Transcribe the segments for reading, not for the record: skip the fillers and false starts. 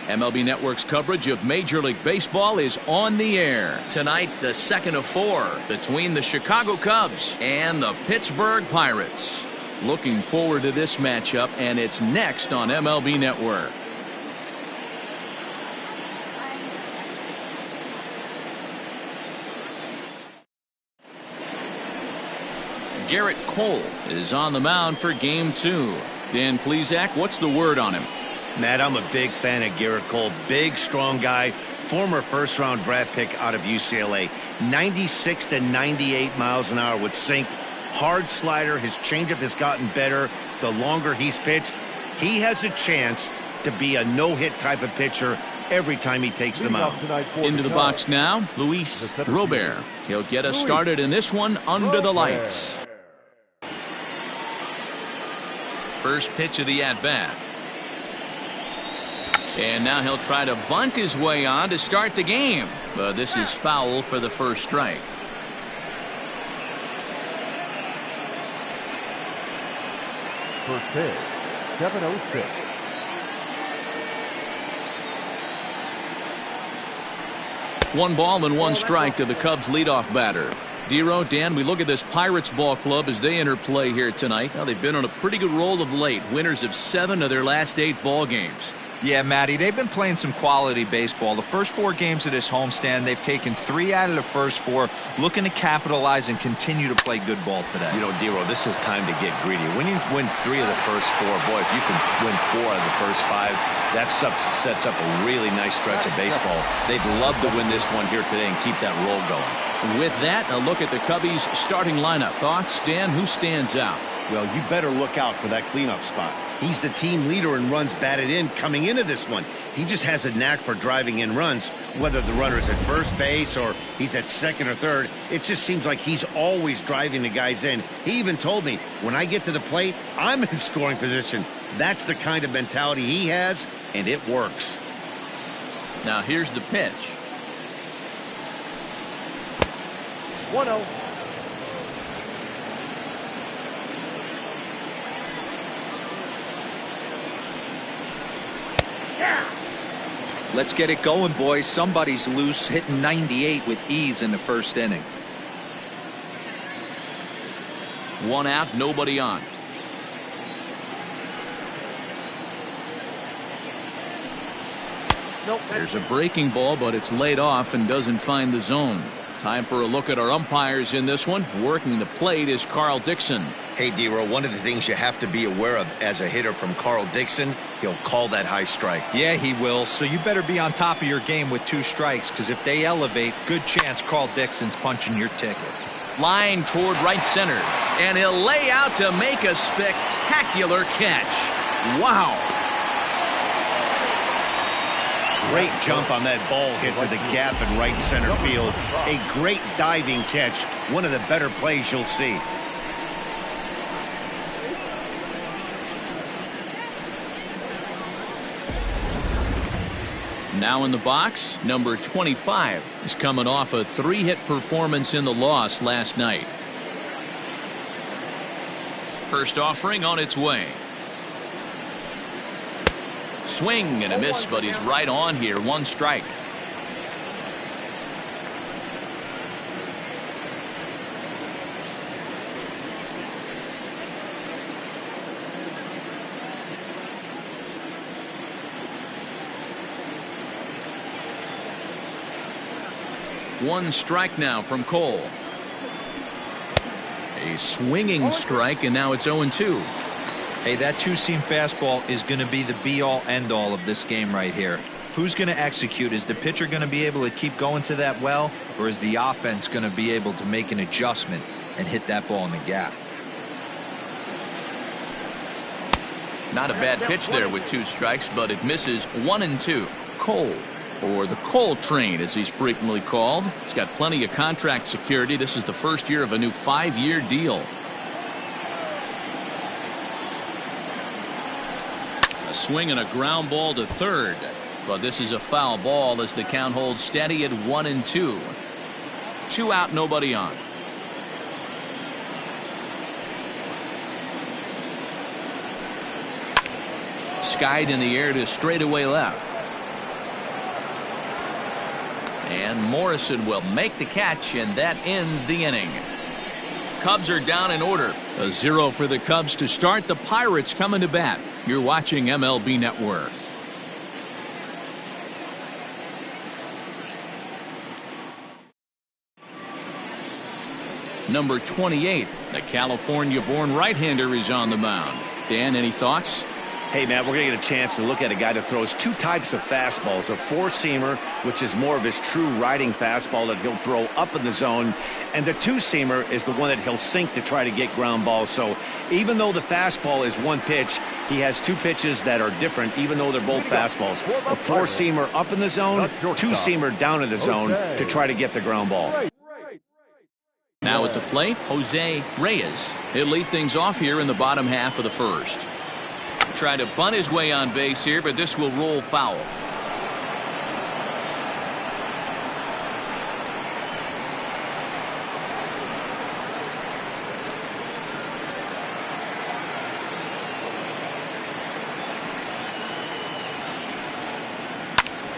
MLB Network's coverage of Major League Baseball is on the air. Tonight, the second of four between the Chicago Cubs and the Pittsburgh Pirates. Looking forward to this matchup, and it's next on MLB Network. Garrett Cole is on the mound for Game 2. Dan Plesac, what's the word on him? Matt, I'm a big fan of Garrett Cole. Big, strong guy. Former first-round draft pick out of UCLA. 96 to 98 miles an hour with sink. Hard slider. His changeup has gotten better the longer he's pitched. He has a chance to be a no-hit type of pitcher every time he takes the mound. Into the box now, Luis Robert. He'll get us started in this one under the lights. First pitch of the at-bat. And now he'll try to bunt his way on to start the game. But this is foul for the first strike. First pitch, 7-0-6. One ball and one strike to the Cubs leadoff batter. Dero, Dan, we look at this Pirates ball club as they enter play here tonight. Now they've been on a pretty good roll of late. Winners of 7 of their last 8 ball games. Yeah, Matty, they've been playing some quality baseball. The first 4 games of this homestand, they've taken 3 out of the first 4, looking to capitalize and continue to play good ball today. You know, Dero, this is time to get greedy. When you win 3 of the first 4, boy, if you can win 4 out of the first 5, that sets up a really nice stretch of baseball. They'd love to win this one here today and keep that roll going. With that, a look at the Cubbies' starting lineup. Thoughts, Dan? Who stands out? Well, you better look out for that cleanup spot. He's the team leader in runs batted in coming into this one. He just has a knack for driving in runs, whether the runner's at first base or he's at second or third. It just seems like he's always driving the guys in. He even told me, when I get to the plate, I'm in scoring position. That's the kind of mentality he has, and it works. Now here's the pitch. 1-0. Let's get it going, boys. Somebody's loose, hitting 98 with ease in the first inning. 1 out, nobody on. Nope. There's a breaking ball, but it's laid off and doesn't find the zone. Time for a look at our umpires in this one. Working the plate is Carl Dixon. Hey, Dero, one of the things you have to be aware of as a hitter from Carl Dixon, he'll call that high strike. Yeah, he will. So you better be on top of your game with 2 strikes, because if they elevate, good chance Carl Dixon's punching your ticket. Line toward right center. And he'll lay out to make a spectacular catch. Wow. Great jump on that ball hit to the gap in right center field. A great diving catch. One of the better plays you'll see. Now in the box, number 25 is coming off a 3-hit performance in the loss last night. First offering on its way. Swing and a miss, but he's right on here. 1 strike. One strike now from Cole. A swinging strike, and now it's 0-2. Hey, that 2-seam fastball is going to be the be-all, end-all of this game right here. Who's going to execute? Is the pitcher going to be able to keep going to that well, or is the offense going to be able to make an adjustment and hit that ball in the gap? Not a bad pitch there with 2 strikes, but it misses. 1-2. Cole, or the Cole train as he's frequently called. He's got plenty of contract security. This is the first year of a new 5-year deal. A swing and a ground ball to third, but this is a foul ball as the count holds steady at 1-2. 2 out, nobody on. skied in the air to straightaway left. And Morrison will make the catch, and that ends the inning. Cubs are down in order. A 0 for the Cubs to start. The Pirates coming to bat. You're watching MLB Network. Number 28, the California-born right-hander, is on the mound. Dan, any thoughts? Hey, Matt, we're going to get a chance to look at a guy that throws two types of fastballs. A four-seamer, which is more of his true riding fastball that he'll throw up in the zone. And the two-seamer is the one that he'll sink to try to get ground balls. So even though the fastball is one pitch, he has two pitches that are different, even though they're both fastballs. A four-seamer up in the zone, two-seamer down in the zone to try to get the ground ball. Now at the plate, Jose Reyes. He'll lead things off here in the bottom half of the first. Trying to bunt his way on base here, but this will roll foul.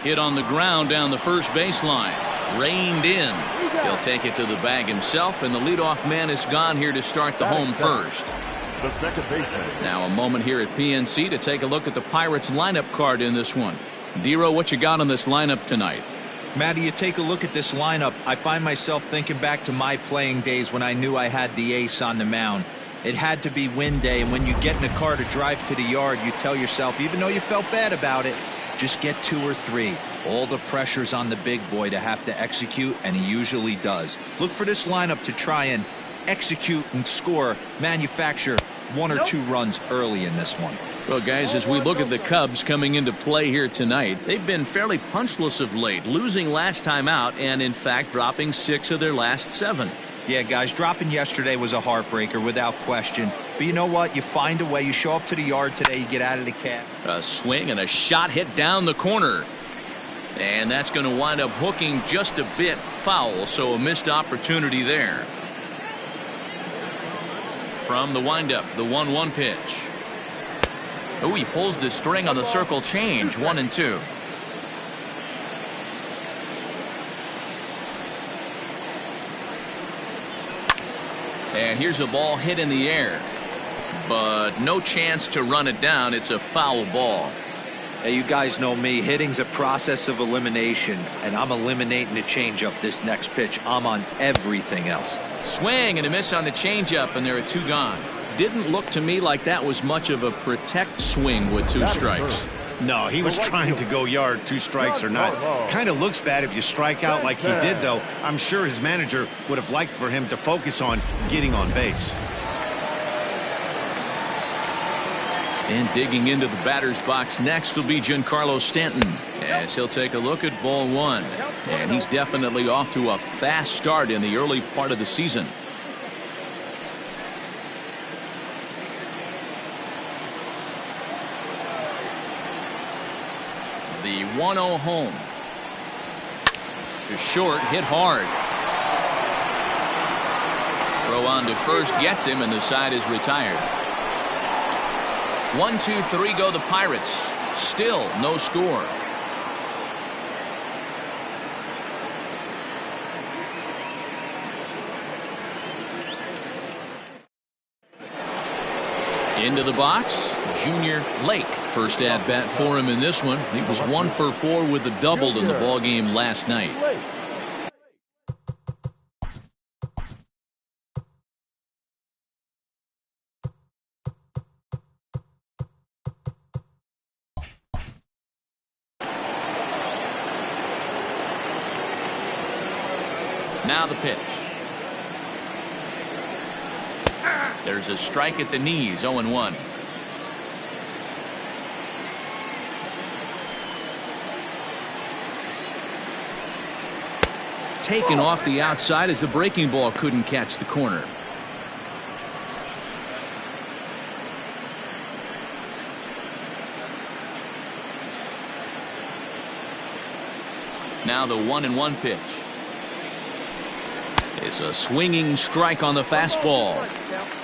Hit on the ground down the first baseline. Reined in. He'll take it to the bag himself, and the leadoff man is gone here to start the home first. The second baseman. Now a moment here at PNC to take a look at the Pirates lineup card in this one. Dero, what you got on this lineup tonight? Matty, you take a look at this lineup. I find myself thinking back to my playing days when I knew I had the ace on the mound. It had to be win day, and when you get in a car to drive to the yard, you tell yourself, even though you felt bad about it, just get 2 or 3. All the pressure's on the big boy to have to execute, and he usually does. Look for this lineup to try and execute and score, manufacture 1 or 2 runs early in this one. Well, guys, as we look at the Cubs coming into play here tonight, they've been fairly punchless of late, losing last time out and, in fact, dropping 6 of their last 7. Yeah, guys, dropping yesterday was a heartbreaker without question. But you know what? You find a way. You show up to the yard today, you get out of the cab. A swing and a shot hit down the corner. And that's going to wind up hooking just a bit foul, so a missed opportunity there. From the windup, the 1-1 pitch. Oh, he pulls the string on the circle change. 1-2. And here's a ball hit in the air, but no chance to run it down. It's a foul ball. Hey, you guys know me. Hitting's a process of elimination, and I'm eliminating the changeup this next pitch. I'm on everything else. Swing and a miss on the changeup, and there are 2 gone. Didn't look to me like that was much of a protect swing with 2 strikes. No, he was trying to go yard, 2 strikes or not. Kind of looks bad if you strike out like he did, though. I'm sure his manager would have liked for him to focus on getting on base. And digging into the batter's box next will be Giancarlo Stanton, as he'll take a look at ball 1. And he's definitely off to a fast start in the early part of the season. The 1-0 home. To short, hit hard. Throw on to first, gets him, and the side is retired. 1-2-3 go the Pirates. Still no score. Into the box, Junior Lake. First at bat for him in this one. He was 1 for 4 with a double in the ball game last night. Now the pitch. There's a strike at the knees. 0-1. Taken off the outside as the breaking ball couldn't catch the corner. Now the 1-1 pitch. It's a swinging strike on the fastball.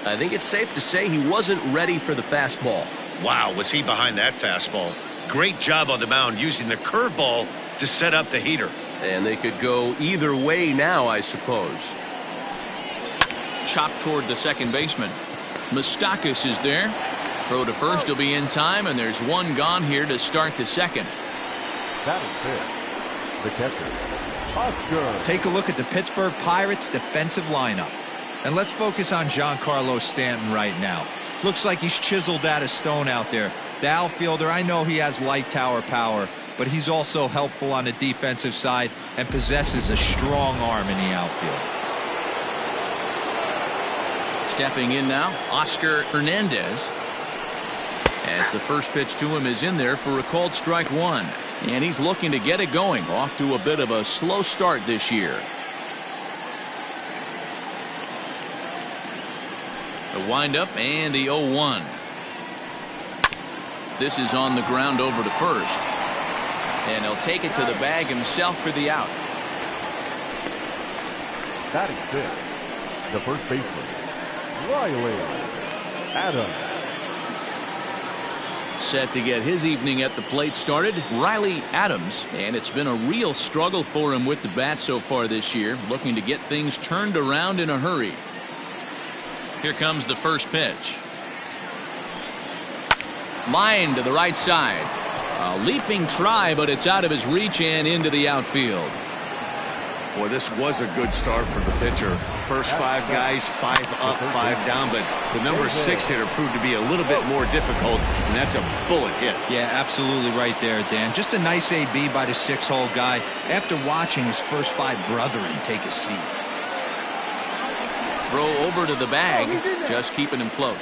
I think it's safe to say he wasn't ready for the fastball. Wow, was he behind that fastball. Great job on the mound using the curveball to set up the heater. And they could go either way now, I suppose. Chopped toward the second baseman. Moustakas is there. Throw to first will be in time, and there's one gone here to start the second. That is it. The catcher, Oscar. Take a look at the Pittsburgh Pirates defensive lineup. And let's focus on Giancarlo Stanton right now. Looks like he's chiseled out of stone out there. The outfielder, I know he has light tower power, but he's also helpful on the defensive side and possesses a strong arm in the outfield. Stepping in now, Oscar Hernandez. As the first pitch to him is in there for a called strike one. And he's looking to get it going. Off to a bit of a slow start this year. The windup and the 0-1. This is on the ground over to first. And he'll take it to the bag himself for the out. That is it. The first baseman, Riley Adams. Set to get his evening at the plate started, Riley Adams. And it's been a real struggle for him with the bat so far this year. Looking to get things turned around in a hurry. Here comes the first pitch. Line to the right side. A leaping try, but it's out of his reach and into the outfield. Boy, this was a good start for the pitcher. First 5 guys, 5 up, 5 down, but the number 6 hitter proved to be a little bit more difficult, and that's a bullet hit. Yeah, absolutely right there, Dan. Just a nice AB by the 6-hole guy after watching his first 5 brethren take a seat. Throw over to the bag, just keeping him close.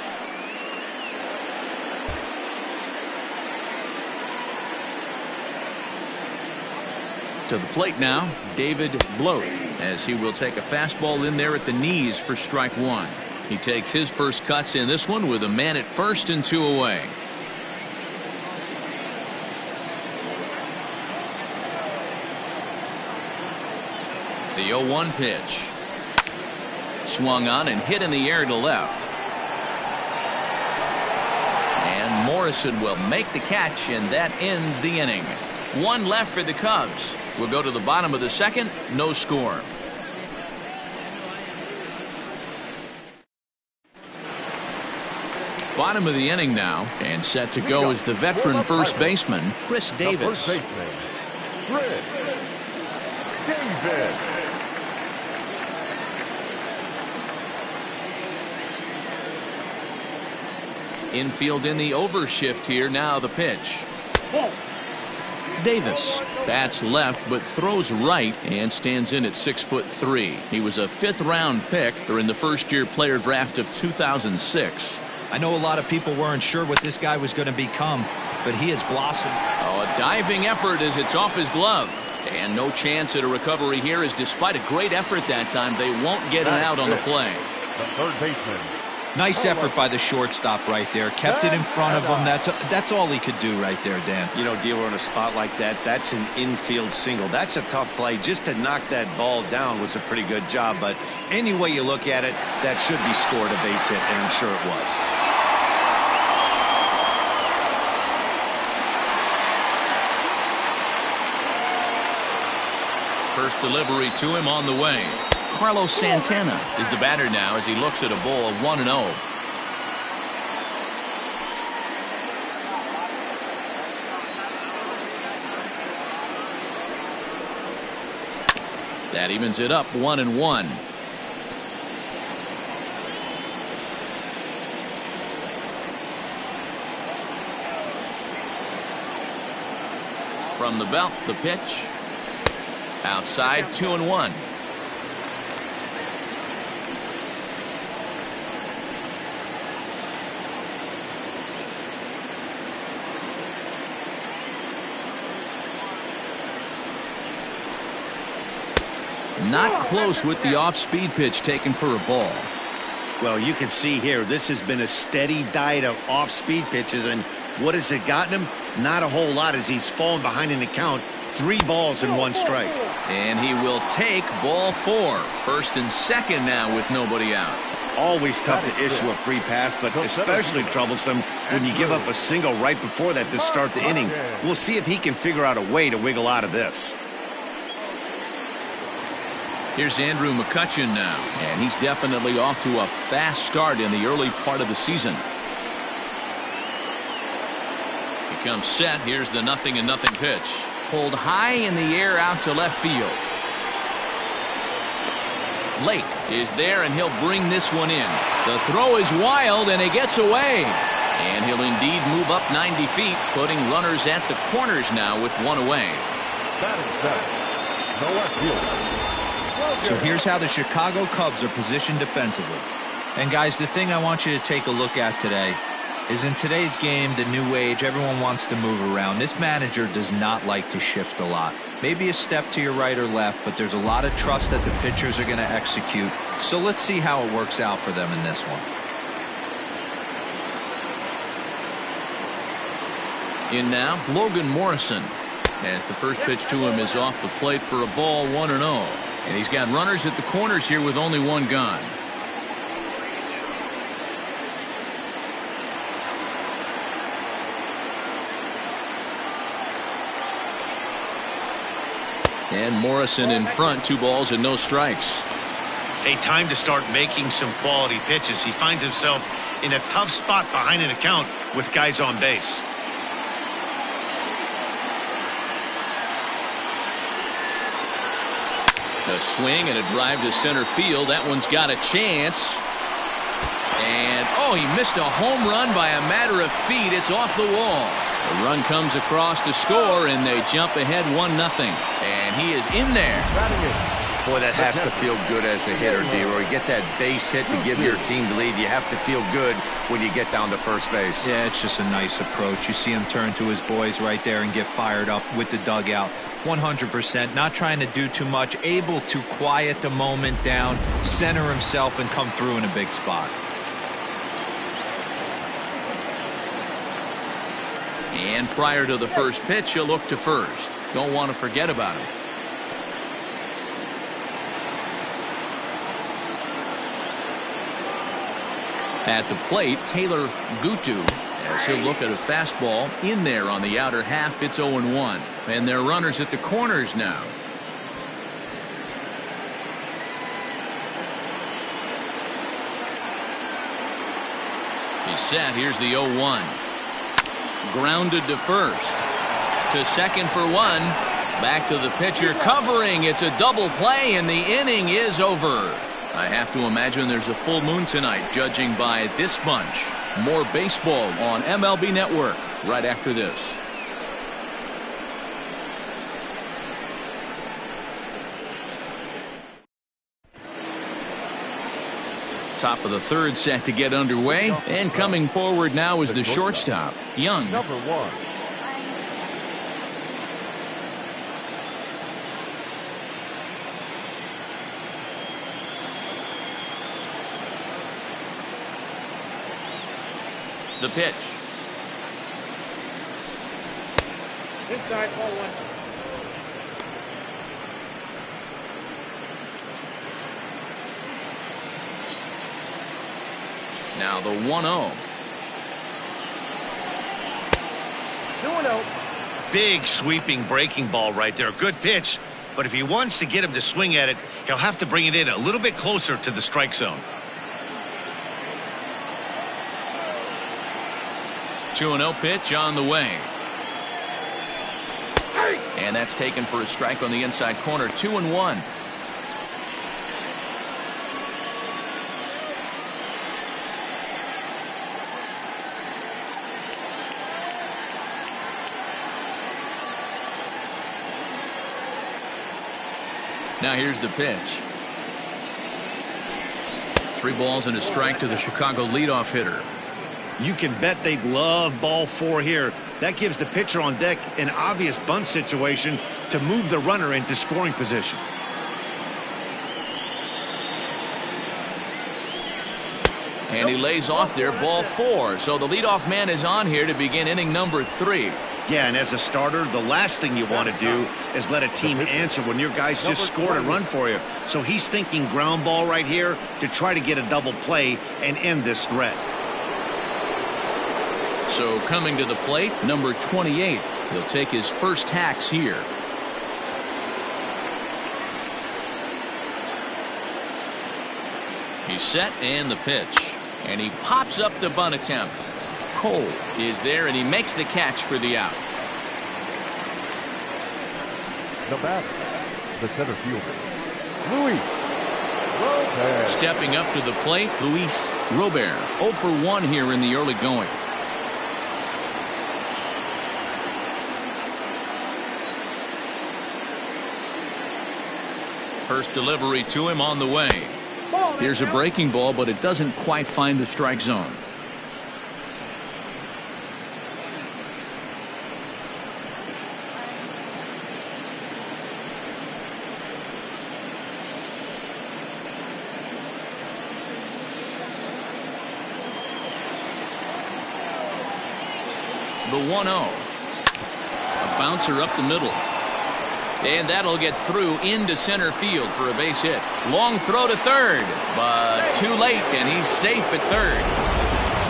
To the plate now, David Bloat, as he will take a fastball in there at the knees for strike one. He takes his first cuts in this one with a man at first and 2 away. The 0-1 pitch. Swung on and hit in the air to left. And Morrison will make the catch, and that ends the inning. 1 left for the Cubs. We'll go to the bottom of the second. No score. Bottom of the inning now, and set to go is the veteran first baseman, Chris Davis. The first baseman, Chris Davis. Infield in the overshift here. Now the pitch. Davis bats left but throws right and stands in at 6'3". He was a 5th round pick during the first year player draft of 2006. I know a lot of people weren't sure what this guy was going to become, but he has blossomed. Oh, a diving effort as it's off his glove. And no chance at a recovery here, as despite a great effort that time, they won't get an out on the play. The third baseman. Nice effort by the shortstop right there. Kept it in front of him. That's all he could do right there, Dan. You know, dealer in a spot like that, that's an infield single. That's a tough play. Just to knock that ball down was a pretty good job. But any way you look at it, that should be scored a base hit, and I'm sure it was. First delivery to him on the way. Carlos Santana is the batter now as he looks at a ball of 1-0. That evens it up 1-1. From the belt, the pitch. Outside, 2-1. Not close with the off-speed pitch taken for a ball. Well, you can see here, this has been a steady diet of off-speed pitches, and what has it gotten him? Not a whole lot, as he's fallen behind in the count. 3 balls and 1 strike. And he will take ball 4. First and second now with nobody out. Always tough to issue a free pass, but especially troublesome when you give up a single right before that to start the inning. We'll see if he can figure out a way to wiggle out of this. Here's Andrew McCutchen now, and he's definitely off to a fast start in the early part of the season. He comes set. Here's the 0-0 pitch. Pulled high in the air out to left field. Lake is there, and he'll bring this one in. The throw is wild, and it gets away. And he'll indeed move up 90 feet, putting runners at the corners now with one away. So here's how the Chicago Cubs are positioned defensively. And guys, the thing I want you to take a look at today is in today's game, the new age, everyone wants to move around. This manager does not like to shift a lot. Maybe a step to your right or left, but there's a lot of trust that the pitchers are going to execute. So let's see how it works out for them in this one. In now, Logan Morrison, as the first pitch to him is off the plate for a ball, 1-0. And he's got runners at the corners here with only one gone. And Morrison in front, 2 balls and no strikes. A time to start making some quality pitches. He finds himself in a tough spot behind an account with guys on base. A swing and a drive to center field. That one's got a chance. And, oh, he missed a home run by a matter of feet. It's off the wall. The run comes across to score, and they jump ahead 1-0. And he is in there. Boy, that has to feel good as a hitter, D-Roy. Get that base hit to give your team the lead. You have to feel good when you get down to first base. Yeah, it's just a nice approach. You see him turn to his boys right there and get fired up with the dugout. 100%, not trying to do too much, able to quiet the moment down, center himself, and come through in a big spot. And prior to the first pitch, he'll look to first. Don't want to forget about him. At the plate, Taylor Gutu, as he'll look at a fastball in there on the outer half. It's 0-1. And they're runners at the corners now. He's set. Here's the 0-1. Grounded to first. To second for 1. Back to the pitcher covering. It's a double play, and the inning is over. I have to imagine there's a full moon tonight, judging by this bunch. More baseball on MLB Network right after this. Top of the third set to get underway, and coming forward now is the shortstop, Young. Number 1. The pitch. Inside, ball 1. Now the 1-0. 2-0. Big sweeping breaking ball right there. Good pitch, but if he wants to get him to swing at it, he'll have to bring it in a little bit closer to the strike zone. 2-0 pitch on the way. And that's taken for a strike on the inside corner. 2-1. Now here's the pitch. 3 balls and a strike to the Chicago leadoff hitter. You can bet they'd love ball 4 here. That gives the pitcher on deck an obvious bunt situation to move the runner into scoring position. And he lays off there, ball 4. So the leadoff man is on here to begin inning number 3. Yeah, and as a starter, the last thing you want to do is let a team answer when your guys just scored a run for you. So he's thinking ground ball right here to try to get a double play and end this threat. So coming to the plate, number 28. He'll take his first hacks here. He's set and the pitch. And he pops up the bunt attempt. Cole is there and he makes the catch for the out. The batter, the center fielder, Luis Robert. Stepping up to the plate, Luis Robert. 0 for 1 here in the early going. First delivery to him on the way. Here's a breaking ball, but it doesn't quite find the strike zone. The 1-0. A bouncer up the middle. And that'll get through into center field for a base hit. Long throw to third, but too late, and he's safe at third.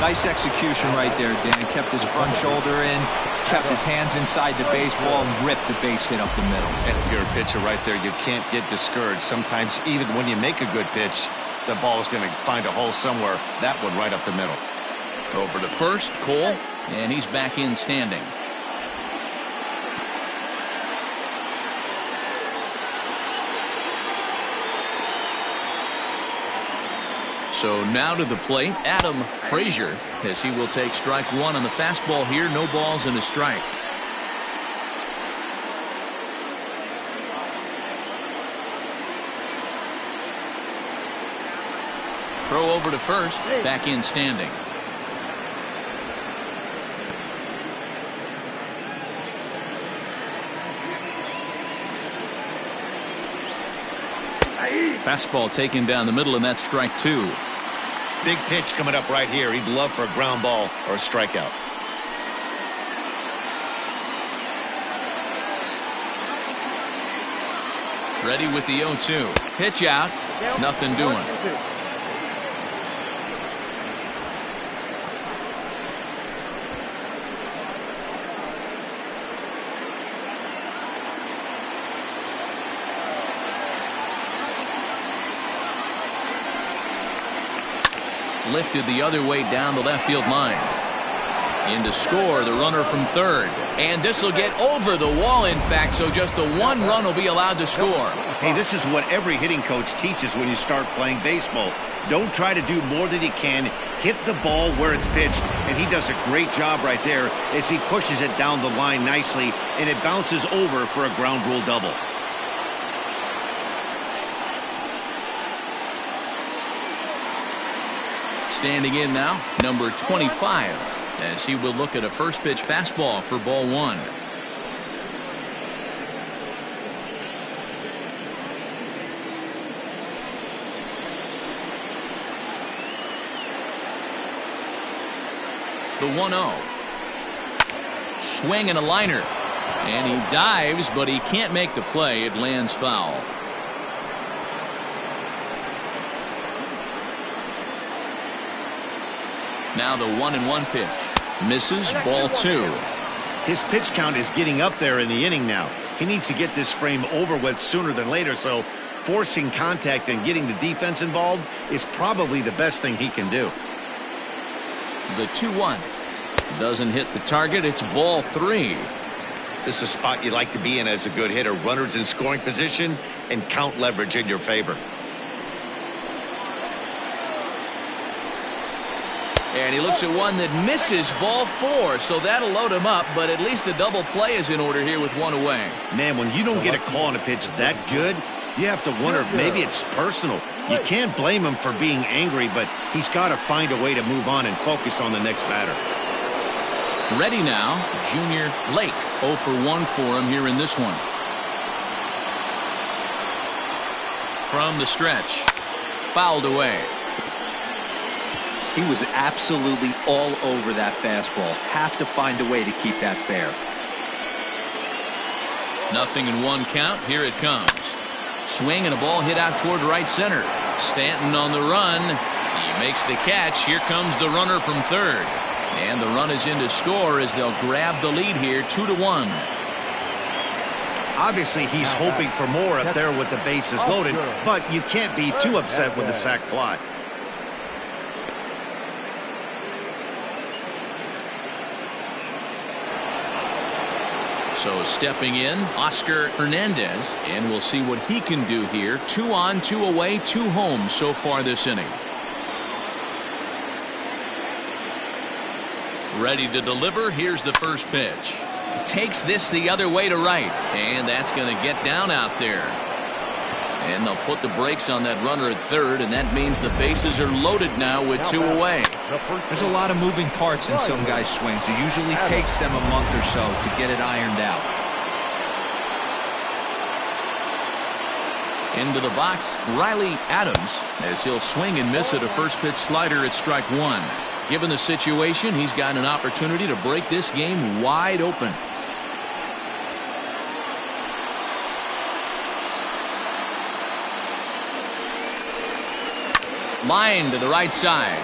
Nice execution right there, Dan. Kept his front shoulder in, kept his hands inside the baseball, and ripped the base hit up the middle. And if you're a pitcher right there, you can't get discouraged. Sometimes even when you make a good pitch, the ball is going to find a hole somewhere. That one right up the middle. Over to first, Cole, and he's back in standing. So now to the plate, Adam Frazier, as he will take strike one on the fastball here. No balls and a strike. Throw over to first, back in standing. Fastball taken down the middle, and that's strike two. Big pitch coming up right here. He'd love for a ground ball or a strikeout. Ready with the 0-2. Pitch out. Nothing doing. Lifted the other way down the left field line. In to score, the runner from third. And this will get over the wall, in fact, so just the one run will be allowed to score. Hey, this is what every hitting coach teaches when you start playing baseball. Don't try to do more than you can. Hit the ball where it's pitched, and he does a great job right there as he pushes it down the line nicely, and it bounces over for a ground rule double. Standing in now, number 25, as he will look at a first pitch fastball for ball one. The 1-0. Swing and a liner. And he dives, but he can't make the play. It lands foul. Now the 1-1 pitch. Misses, ball two. His pitch count is getting up there in the inning now. He needs to get this frame over with sooner than later, so forcing contact and getting the defense involved is probably the best thing he can do. The 2-1. Doesn't hit the target. It's ball three. This is a spot you like to be in as a good hitter. Runners in scoring position and count leverage in your favor. And he looks at one that misses, ball four, so that'll load him up, but at least the double play is in order here with one away. Man, when you don't get a call on a pitch that good, you have to wonder if maybe it's personal. You can't blame him for being angry, but he's got to find a way to move on and focus on the next batter. Ready now, Junior Lake. 0 for 1 for him here in this one. From the stretch, fouled away. He was absolutely all over that fastball. Have to find a way to keep that fair. 0-1 count. Here it comes. Swing and a ball hit out toward right center. Stanton on the run. He makes the catch. Here comes the runner from third. And the run is in to score as they'll grab the lead here 2-1. Obviously, he's hoping for more up there with the bases loaded, but you can't be too upset with the sac fly. So stepping in, Oscar Hernandez, and we'll see what he can do here. 2 on, 2 away, 2 home so far this inning. Ready to deliver. Here's the first pitch. Takes this the other way to right, and that's going to get down out there. And they'll put the brakes on that runner at third, and that means the bases are loaded now with 2 away. There's a lot of moving parts in some guys' swings. It usually takes them a month or so to get it ironed out. Into the box, Riley Adams, as he'll swing and miss at a first pitch slider at strike 1. Given the situation, he's got an opportunity to break this game wide open. Line to the right side.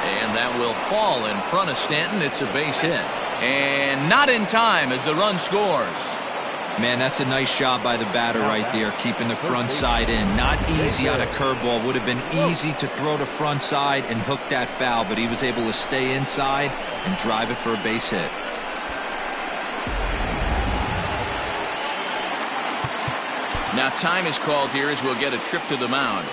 And that will fall in front of Stanton. It's a base hit. And not in time as the run scores. Man, that's a nice job by the batter right there, keeping the front side in. Not easy on a curveball. Would have been easy to throw the front side and hook that foul, but he was able to stay inside and drive it for a base hit. Now time is called here as we'll get a trip to the mound.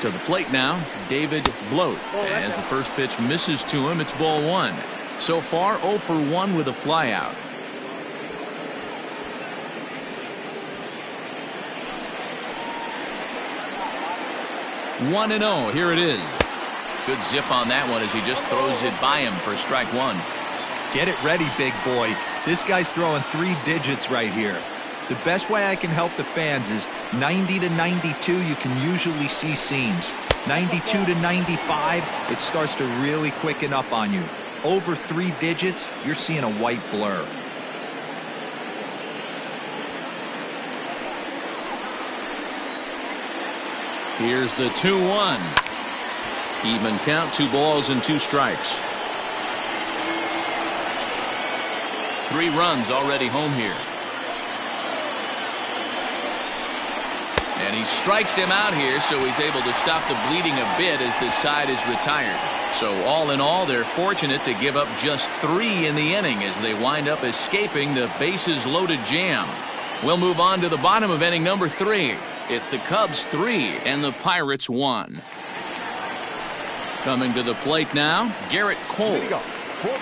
To the plate now, David Bloat. As the first pitch misses to him, it's ball 1. So far, 0 for 1 with a flyout. One and 0. Here it is. Good zip on that one as he just throws it by him for strike 1. Get it ready, big boy. This guy's throwing 3 digits right here. The best way I can help the fans is 90 to 92, you can usually see seams. 92 to 95, it starts to really quicken up on you. Over 3 digits, you're seeing a white blur. Here's the 2-1. Even count, 2 balls and 2 strikes. 3 runs already home here. And he strikes him out here, so he's able to stop the bleeding a bit as this side is retired. So all in all, they're fortunate to give up just 3 in the inning as they wind up escaping the bases loaded jam. We'll move on to the bottom of inning number 3. It's the Cubs 3 and the Pirates 1. Coming to the plate now, Garrett Cole.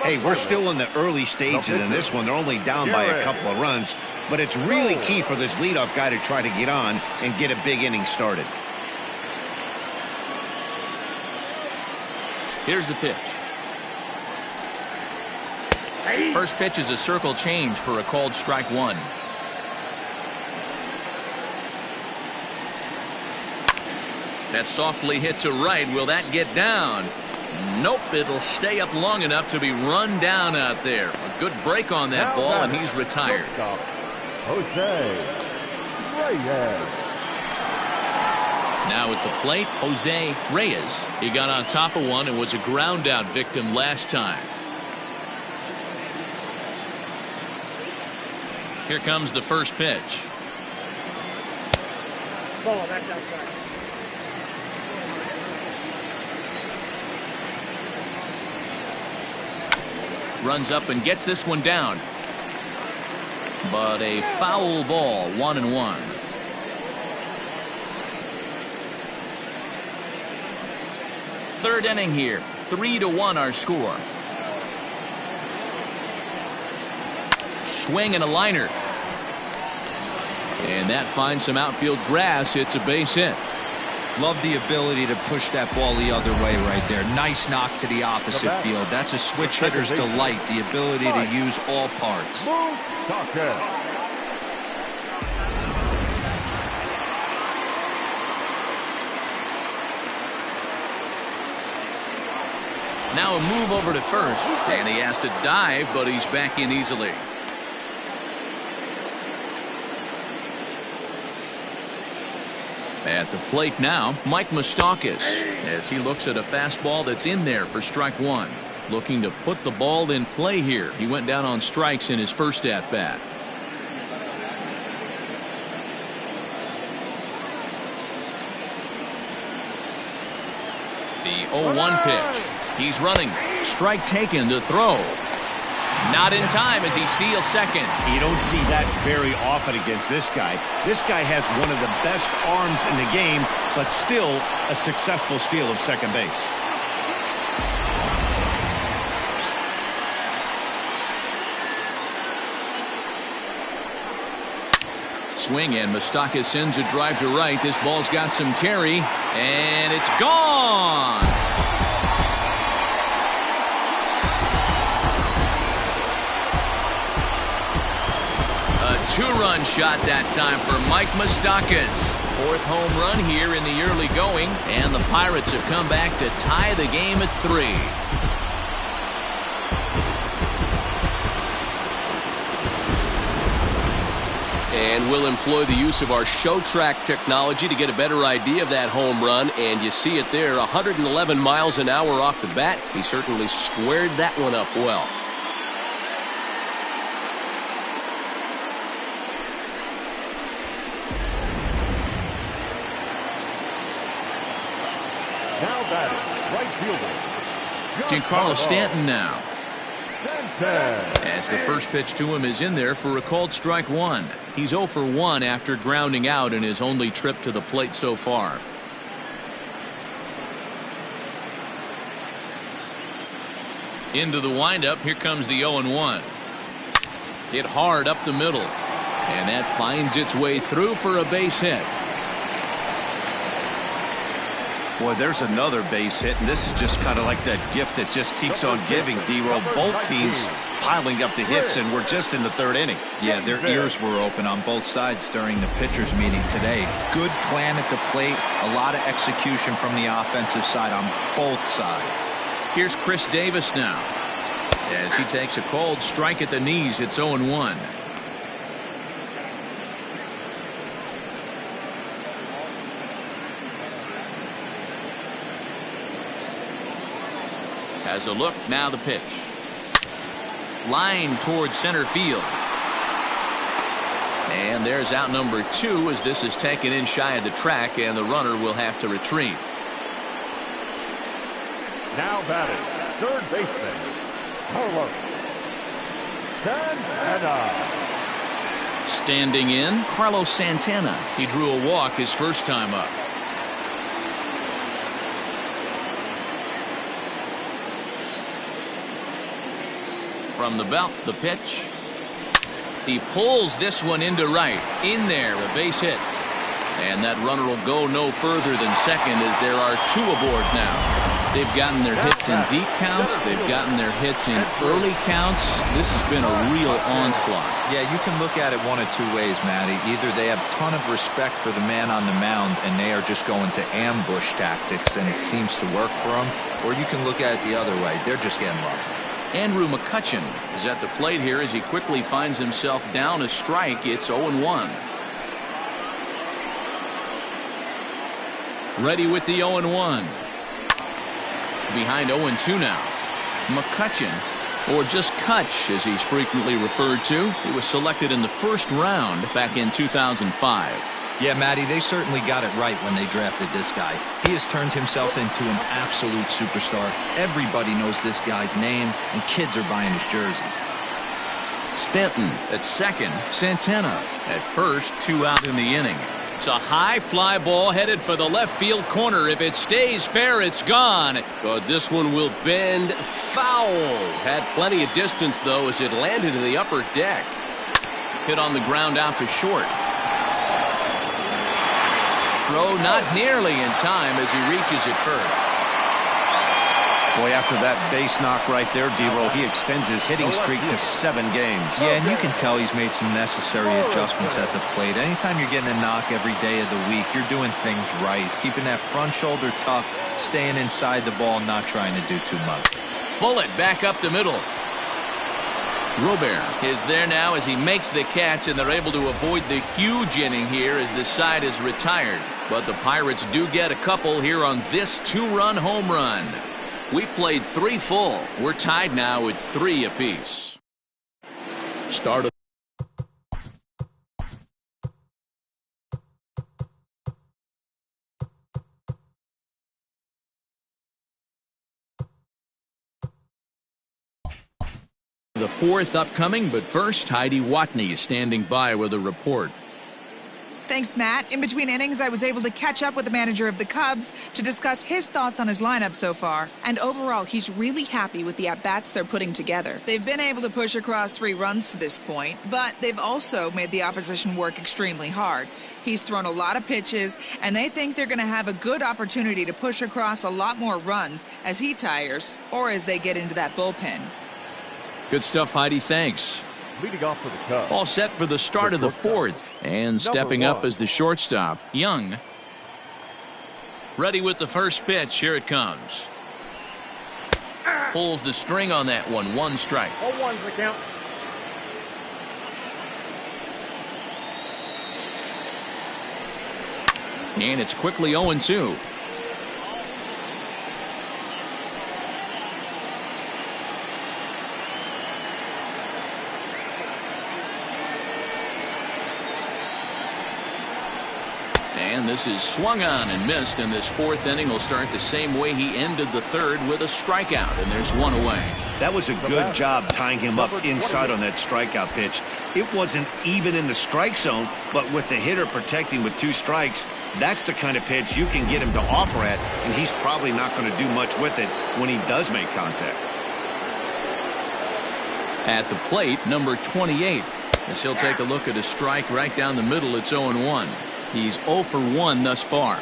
Hey, we're still in the early stages in this one. They're only down by a couple of runs, but it's really key for this leadoff guy to try to get on and get a big inning started. Here's the pitch. First pitch is a circle change for a called strike 1. That's softly hit to right. Will that get down? Nope, it'll stay up long enough to be run down out there. A good break on that ball, and he's retired. Jose Reyes. Now at the plate, Jose Reyes. He got on top of one and was a ground out victim last time. Here comes the first pitch. Ball, that's outside. Runs up and gets this one down. But a foul ball, 1-1. Third inning here. 3-1 our score. Swing and a liner. And that finds some outfield grass. It's a base hit. Love the ability to push that ball the other way right there. Nice knock to the opposite field. That's a switch hitter's delight, the ability to use all parts. Now a move over to first, and he has to dive, but he's back in easily. At the plate now, Mike Moustakas, as he looks at a fastball that's in there for strike one. Looking to put the ball in play here. He went down on strikes in his first at-bat. The 0-1 pitch. He's running. Strike taken to throw. Not in time as he steals second. You don't see that very often against this guy. This guy has one of the best arms in the game, but still a successful steal of second base. Swing, and Moustakas sends a drive to right. This ball's got some carry, and it's gone. Two-run shot that time for Mike Moustakas. Fourth home run here in the early going, and the Pirates have come back to tie the game at 3. And we'll employ the use of our show track technology to get a better idea of that home run, and you see it there, 111 miles an hour off the bat. He certainly squared that one up well. Giancarlo Stanton now. As the first pitch to him is in there for a called strike one. He's 0 for 1 after grounding out in his only trip to the plate so far. Into the windup. Here comes the 0-1. Hit hard up the middle. And that finds its way through for a base hit. Boy, there's another base hit, and this is just kind of like that gift that just keeps on giving, D-Roll. Both teams piling up the hits, and we're just in the third inning. Yeah, their ears were open on both sides during the pitchers' meeting today. Good plan at the plate, a lot of execution from the offensive side on both sides. Here's Chris Davis now. As he takes a called strike at the knees, it's 0-1. Has a look, now the pitch. Line towards center field. And there's out number 2 as this is taken in shy of the track, and the runner will have to retreat. Now batting, third baseman, Carlos Santana. Standing in, Carlos Santana. He drew a walk his first time up. From the belt, the pitch. He pulls this one into right. In there, a base hit. And that runner will go no further than second as there are 2 aboard now. They've gotten their hits in deep counts. They've gotten their hits in early counts. This has been a real onslaught. Yeah, you can look at it one of 2 ways, Matty. Either they have a ton of respect for the man on the mound and they are just going to ambush tactics and it seems to work for them. Or you can look at it the other way. They're just getting lucky. Andrew McCutchen is at the plate here as he quickly finds himself down a strike. It's 0-1. Ready with the 0-1. Behind 0-2 now. McCutchen, or just Kutch as he's frequently referred to. He was selected in the first round back in 2005. Yeah, Matty, they certainly got it right when they drafted this guy. He has turned himself into an absolute superstar. Everybody knows this guy's name, and kids are buying his jerseys. Stanton at second, Santana at first, 2 out in the inning. It's a high fly ball headed for the left field corner. If it stays fair, it's gone. But this one will bend foul. Had plenty of distance, though, as it landed in the upper deck. Hit on the ground out to short. Throw not nearly in time as he reaches it first. Boy, after that base knock right there, D-Roll, he extends his hitting streak to 7 games. Yeah, and you can tell he's made some necessary adjustments at the plate. Anytime you're getting a knock every day of the week, you're doing things right. He's keeping that front shoulder tucked, staying inside the ball, not trying to do too much. Bullet back up the middle. Robert is there now as he makes the catch, and they're able to avoid the huge inning here as the side is retired. But the Pirates do get a couple here on this 2-run home run. We played 3 full. We're tied now at 3 apiece. Start of the 4th upcoming, but first, Heidi Watney is standing by with a report. Thanks, Matt. In between innings, I was able to catch up with the manager of the Cubs to discuss his thoughts on his lineup so far. And overall, he's really happy with the at-bats they're putting together. They've been able to push across 3 runs to this point, but they've also made the opposition work extremely hard. He's thrown a lot of pitches, and they think they're going to have a good opportunity to push across a lot more runs as he tires or as they get into that bullpen. Good stuff, Heidi. Thanks. Leading off for the Cubs. All set for the start of the 4th. And stepping up as the shortstop, Young. Ready with the first pitch. Here it comes. Pulls the string on that one. 1 strike. 0-1's the count. And it's quickly 0-2. And this is swung on and missed, and this 4th inning will start the same way he ended the 3rd with a strikeout, and there's 1 away. That was a good job tying him up inside on that strikeout pitch. It wasn't even in the strike zone, but with the hitter protecting with 2 strikes, that's the kind of pitch you can get him to offer at, and he's probably not going to do much with it when he does make contact. At the plate, number 28. As he'll take a look at a strike right down the middle, it's 0-1. He's 0 for 1 thus far.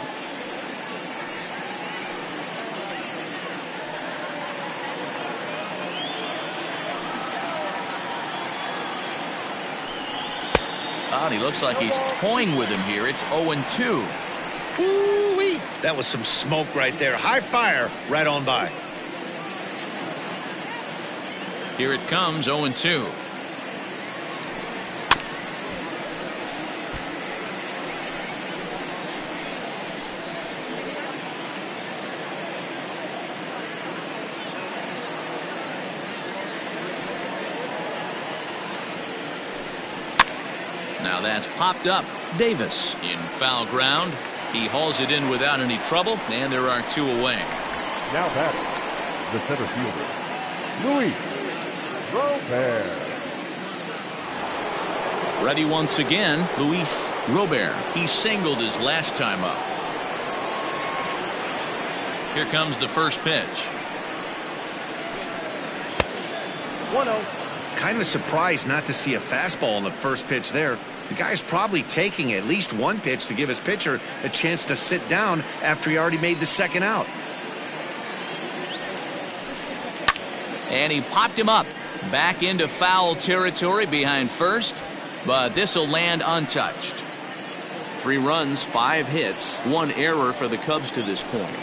Oh, he looks like he's toying with him here. It's 0-2. Ooh-wee. That was some smoke right there. High fire right on by. Here it comes, 0-2. Now that's popped up. Davis in foul ground. He hauls it in without any trouble, and there are 2 away. Now batting, the center fielder, Luis Robert. Ready once again, Luis Robert. He singled his last time up. Here comes the first pitch. 1-0. Kind of surprised not to see a fastball on the first pitch there. The guy's probably taking at least 1 pitch to give his pitcher a chance to sit down after he already made the 2nd out. And he popped him up. Back into foul territory behind first, but this will land untouched. 3 runs, 5 hits, 1 error for the Cubs to this point.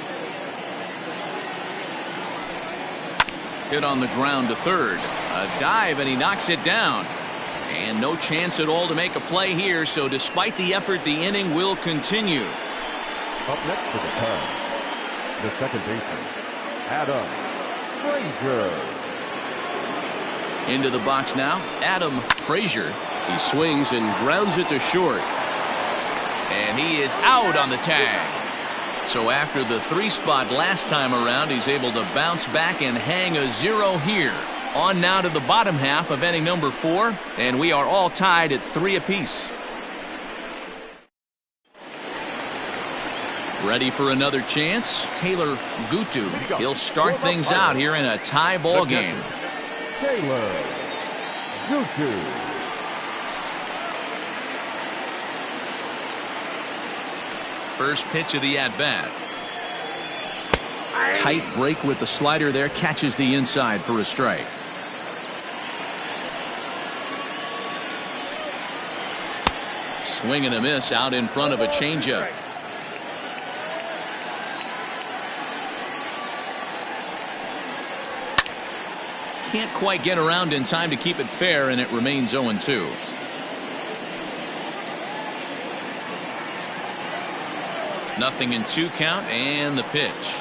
Hit on the ground to third. A dive, and he knocks it down. And no chance at all to make a play here, so despite the effort, the inning will continue. Up next for the Cubs, the second baseman, Adam Frazier. Into the box now, Adam Frazier. He swings and grounds it to short. And he is out on the tag. So after the 3 spot last time around, he's able to bounce back and hang a 0 here. On now to the bottom half of inning number 4, and we are all tied at 3 apiece. Ready for another chance? Taylor Gutu. He'll start things out here in a tie ball game. Taylor Gutu. First pitch of the at-bat. Tight break with the slider there. Catches the inside for a strike. Swing and a miss out in front of a changeup. Can't quite get around in time to keep it fair, and it remains 0-2. Nothing in 2 count, and the pitch.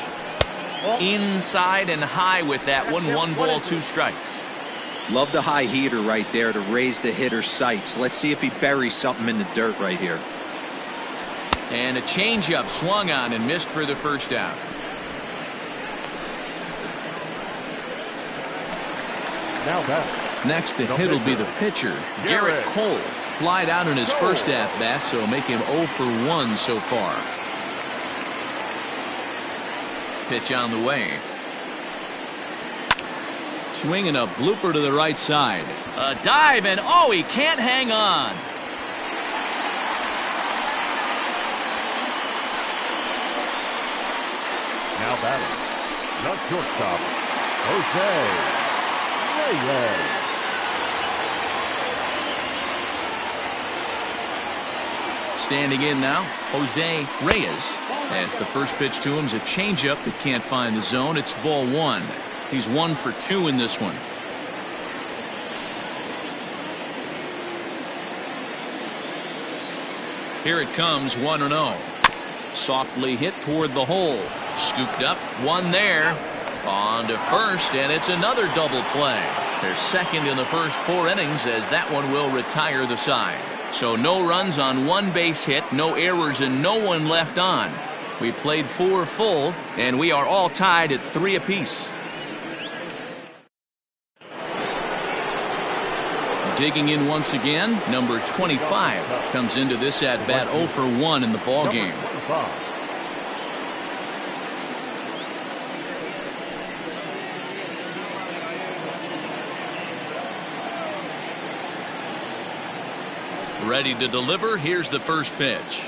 Inside and high with that one. 1 ball, 2 strikes. Love the high heater right there to raise the hitter's sights. Let's see if he buries something in the dirt right here. And a changeup swung on and missed for the first out. Now back. Next to hit will be the pitcher, Garrett Cole. Flied out in his first at-bat, so make him 0 for 1 so far. Pitch on the way. Swinging a blooper to the right side. A dive, and oh, he can't hang on. Now batting. The shortstop, Jose Reyes. Standing in now, Jose Reyes. As the first pitch to him is a changeup that can't find the zone. It's ball 1. He's 1 for 2 in this one. Here it comes, 1-0. Softly hit toward the hole. Scooped up, 1 there. On to first, and it's another double play. They're second in the first 4 innings, as that one will retire the side. So no runs on 1 base hit, no errors, and no one left on. We played 4 full, and we are all tied at 3 apiece. Digging in once again, number 25 comes into this at-bat 0 for 1 in the ball game. Ready to deliver. Here's the first pitch.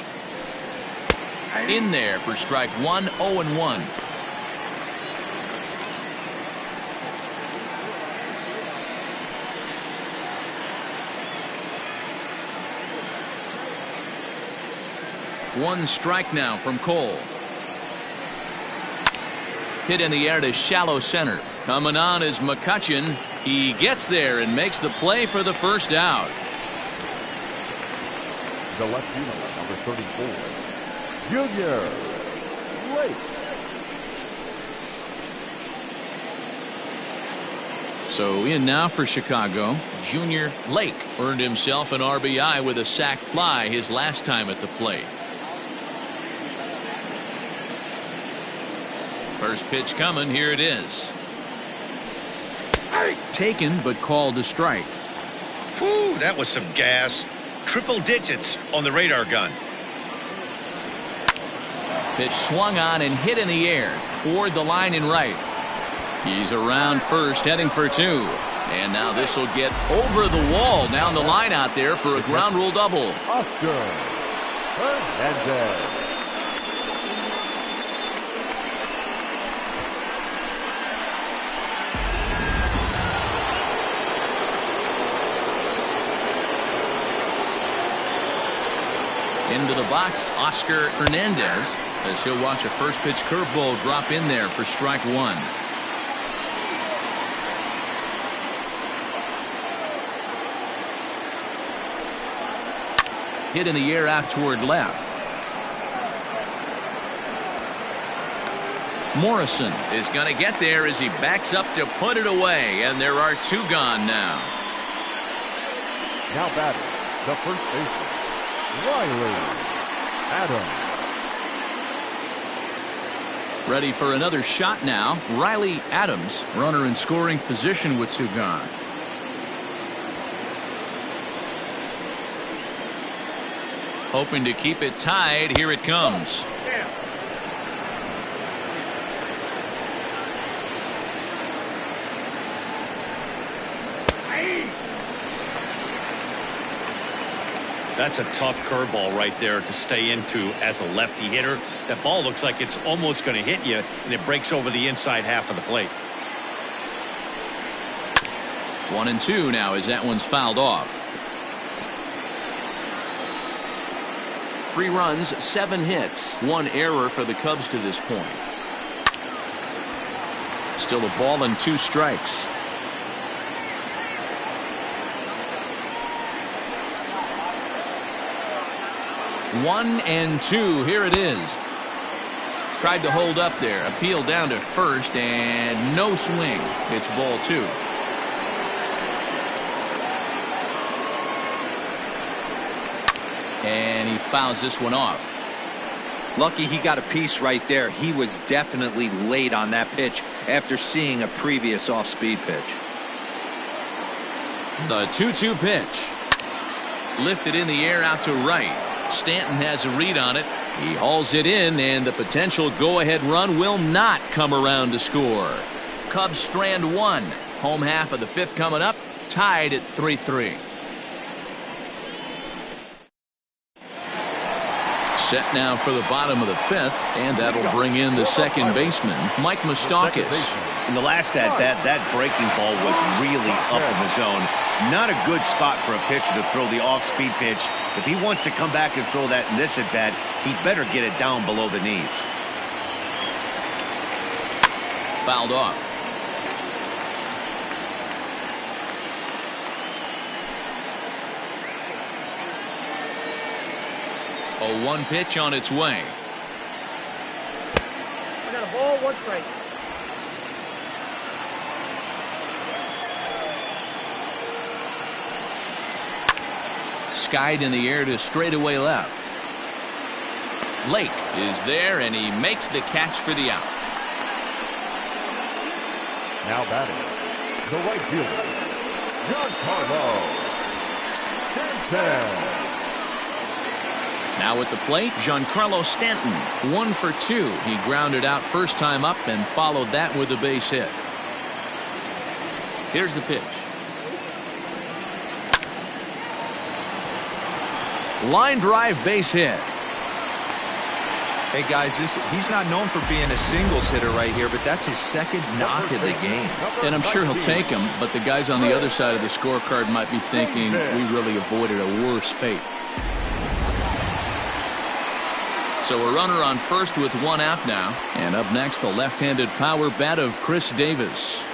In there for strike 1, 0-1. One strike now from Cole. Hit in the air to shallow center. Coming on is McCutchen. He gets there and makes the play for the first out. The left fielder, number 34, Junior Lake. So in now for Chicago, Junior Lake earned himself an RBI with a sac fly his last time at the plate. First pitch coming. Here it is. Taken but called a strike. Whew, that was some gas. Triple digits on the radar gun. Pitch swung on and hit in the air toward the line and right. He's around first, heading for 2. And now this will get over the wall down the line out there for a ground rule double. Oscar Hernandez. Into the box, Oscar Hernandez, as he'll watch a first pitch curveball drop in there for strike 1. Hit in the air out toward left. Morrison is going to get there as he backs up to put it away, and there are 2 gone now. Now batting, the first baseman, Riley Adams. Ready for another shot now. Riley Adams, runner in scoring position with 2 gone. Hoping to keep it tied. Here it comes. That's a tough curveball right there to stay into as a lefty hitter. That ball looks like it's almost going to hit you, and it breaks over the inside half of the plate. 1-2 now as that one's fouled off. 3 runs, 7 hits, 1 error for the Cubs to this point. Still a ball and 2 strikes. 1-2. Here it is. Tried to hold up there. Appeal down to first and no swing. It's ball 2. And he fouls this one off. Lucky he got a piece right there. He was definitely late on that pitch after seeing a previous off-speed pitch. The 2-2 pitch. Lifted in the air out to right. Stanton has a read on it. He hauls it in, and the potential go-ahead run will not come around to score. Cubs strand 1. Home half of the 5th coming up. Tied at 3-3. Set now for the bottom of the 5th, and that'll bring in the second baseman, Mike Moustakas. In the last at-bat, that breaking ball was really up in the zone. Not a good spot for a pitcher to throw the off-speed pitch. If he wants to come back and throw that in this at-bat, he'd better get it down below the knees. Fouled off. A 1 pitch on its way. I got a ball, 1 strike. Skied in the air to straightaway left. Lake is there, and he makes the catch for the out. Now batting, the right fielder, Giancarlo Stanton. Now at the plate, Giancarlo Stanton, 1 for 2. He grounded out first time up and followed that with a base hit. Here's the pitch. Line drive, base hit. Hey guys, he's not known for being a singles hitter right here, but that's his 2nd knock of the game. And I'm sure he'll take him, but the guys on the other side of the scorecard might be thinking we really avoided a worse fate. So a runner on first with 1 out now. And up next, the left-handed power bat of Chris Davis.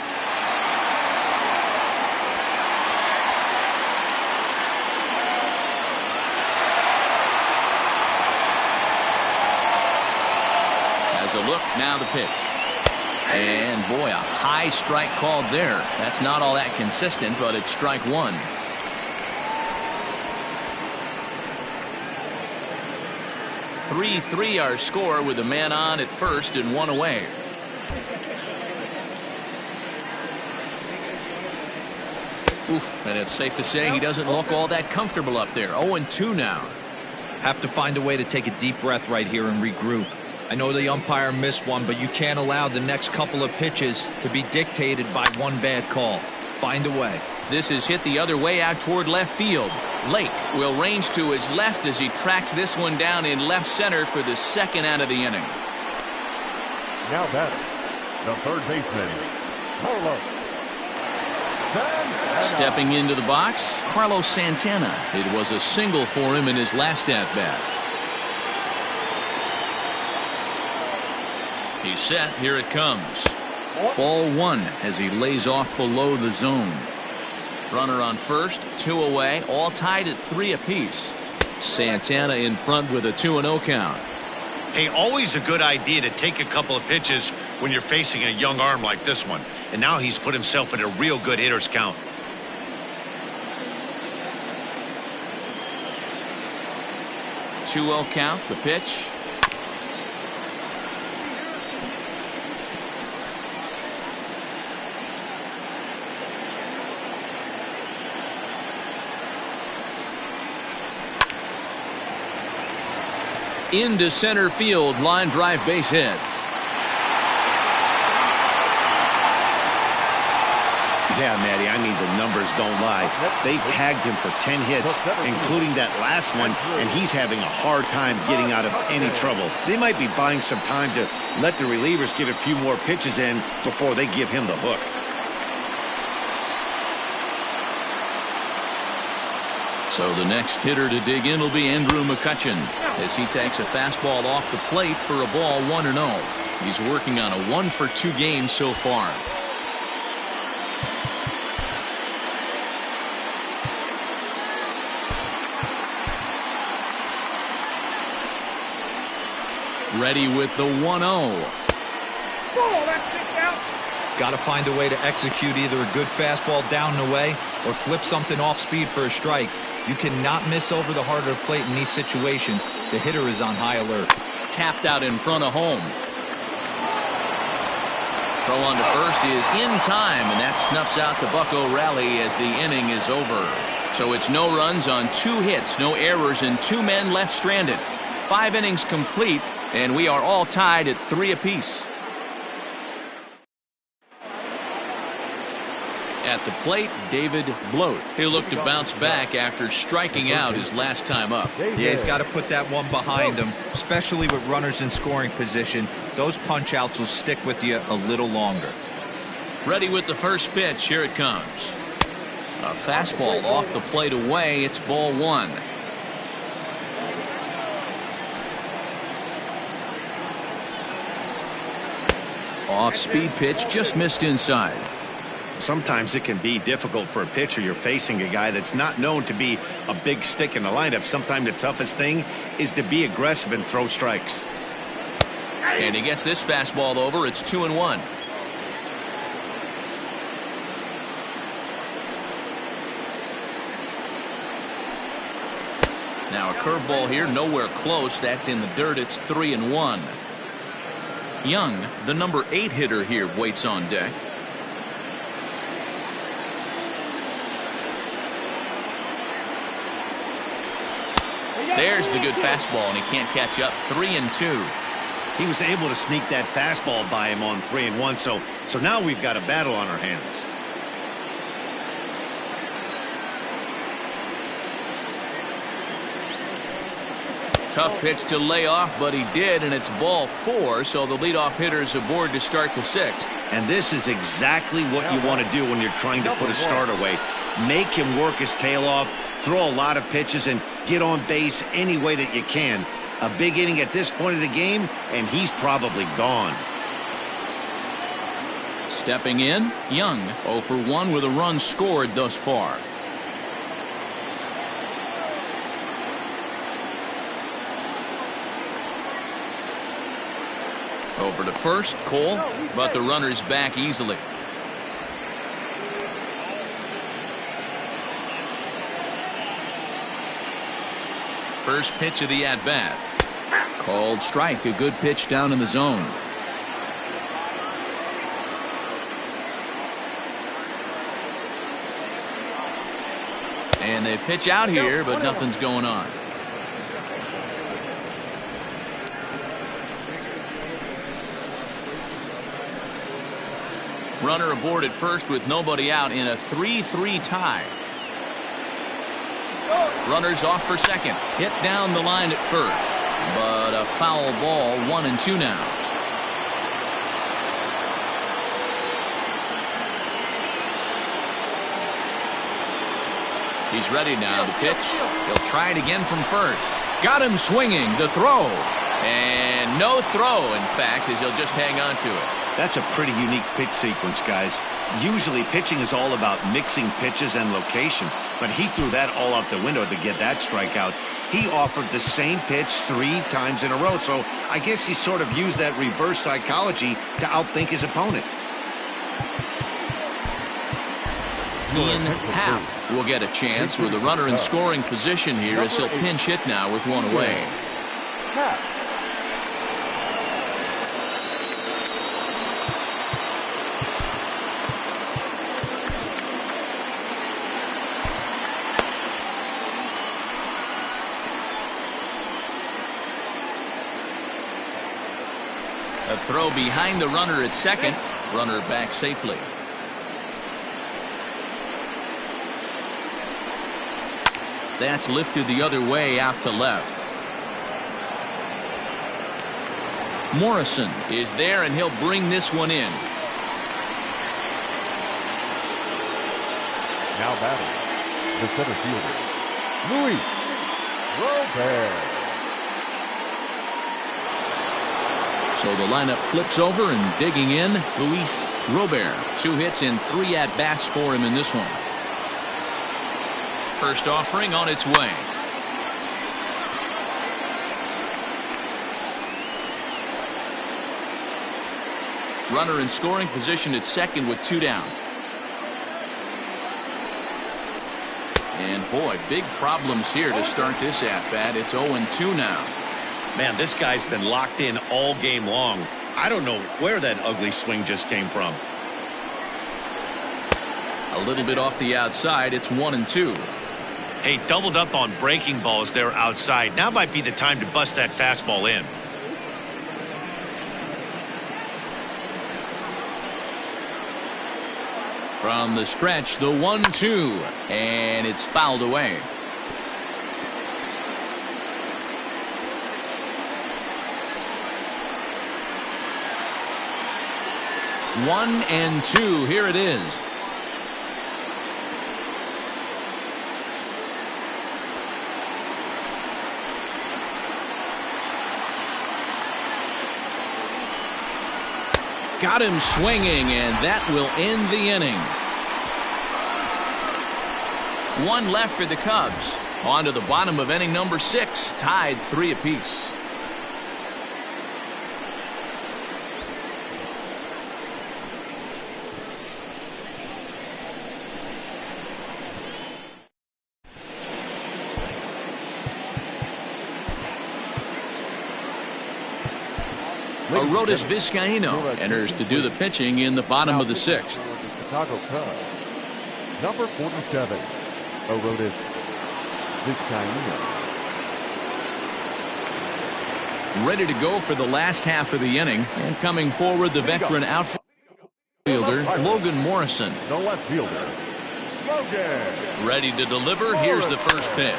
Has a look, now the pitch. And boy, a high strike called there. That's not all that consistent, but it's strike 1. Three our score with a man on at first and 1 away. Oof, and it's safe to say he doesn't look all that comfortable up there. 0-2 now. Have to find a way to take a deep breath right here and regroup. I know the umpire missed one, but you can't allow the next couple of pitches to be dictated by one bad call. Find a way. This is hit the other way out toward left field. Lake will range to his left as he tracks this one down in left center for the 2nd out of the inning. Now batting, the 3rd baseman, Carlos Santana. Stepping into the box, Carlos Santana. It was a single for him in his last at-bat. He's set. Here it comes. Ball 1 as he lays off below the zone. Runner on first, 2 away, all tied at 3 apiece. Santana in front with a 2-0 count. Hey, always a good idea to take a couple of pitches when you're facing a young arm like this one. And now he's put himself in a real good hitter's count. Two-0 count, the pitch. Into center field, line drive, base hit. Yeah, Matty, I mean, the numbers don't lie. They've tagged him for 10 hits, including that last one, and he's having a hard time getting out of any trouble. They might be buying some time to let the relievers get a few more pitches in before they give him the hook. So the next hitter to dig in will be Andrew McCutchen as he takes a fastball off the plate for a ball 1-0. He's working on a 1-for-2 game so far. Ready with the 1-0. Got to find a way to execute either a good fastball down and away or flip something off speed for a strike. You cannot miss over the heart of the plate in these situations. The hitter is on high alert. Tapped out in front of home. Throw on to first is in time, and that snuffs out the Bucco rally as the inning is over. So it's no runs on 2 hits, no errors, and 2 men left stranded. 5 innings complete, and we are all tied at 3 apiece. At the plate, David Bloat. He'll look to bounce back after striking out his last time up. Yeah, he's got to put that one behind him, especially with runners in scoring position. Those punch outs will stick with you a little longer. Ready with the first pitch. Here it comes. A fastball off the plate away. It's ball 1. Off-speed pitch, just missed inside. Sometimes it can be difficult for a pitcher. You're facing a guy that's not known to be a big stick in the lineup. Sometimes the toughest thing is to be aggressive and throw strikes. And he gets this fastball over. It's 2-1. Now a curveball here, nowhere close. That's in the dirt. It's 3-1. Young, the number 8 hitter here, waits on deck. There's the good fastball, and he can't catch up. 3-2. He was able to sneak that fastball by him on 3-1, so now we've got a battle on our hands. Tough pitch to lay off, but he did, and it's ball 4, so the leadoff hitter is aboard to start the 6th. And this is exactly what you want to do when you're trying to put a start away. Make him work his tail off, throw a lot of pitches, and get on base any way that you can. A big inning at this point of the game, and he's probably gone. Stepping in, Young, 0 for 1 with a run scored thus far. Over to first, Cole, but the runner's back easily. First pitch of the at-bat. Called strike, a good pitch down in the zone. And they pitch out here, but nothing's going on. Runner aboard at first with nobody out in a 3-3 tie. Runners off for second. Hit down the line at first. But a foul ball, 1-2 now. He's ready now. The pitch. He'll try it again from first. Got him swinging. The throw. And no throw, in fact, as he'll just hang on to it. That's a pretty unique pitch sequence, guys. Usually pitching is all about mixing pitches and location, but he threw that all out the window to get that strikeout. He offered the same pitch 3 times in a row, so I guess he sort of used that reverse psychology to outthink his opponent. Ian Happ will get a chance with a runner in scoring position here as he'll pinch hit now with 1 away. A throw behind the runner at second. Runner back safely. That's lifted the other way out to left. Morrison is there, and he'll bring this one in. Now batting, the center fielder, Luis Robert. So the lineup flips over, and digging in, Luis Robert. 2 hits and 3 at-bats for him in this one. First offering on its way. Runner in scoring position at second with 2 down. And boy, big problems here to start this at-bat. It's 0-2 now. Man, this guy's been locked in all game long. I don't know where that ugly swing just came from. A little bit off the outside. It's 1-2. Hey, doubled up on breaking balls there outside. Now might be the time to bust that fastball in. From the stretch, the 1-2, and it's fouled away. One and two. Here it is. Got him swinging, and that will end the inning. 1 left for the Cubs. On to the bottom of inning number 6, tied 3 apiece. Arodys Vizcaíno enters to do the pitching in the bottom of the 6th. Chicago Cubs, number 47, Arodys Vizcaíno. Ready to go for the last half of the inning, and coming forward, the veteran outfielder Logan Morrison. The left fielder, Logan. Ready to deliver. Here's the first pitch.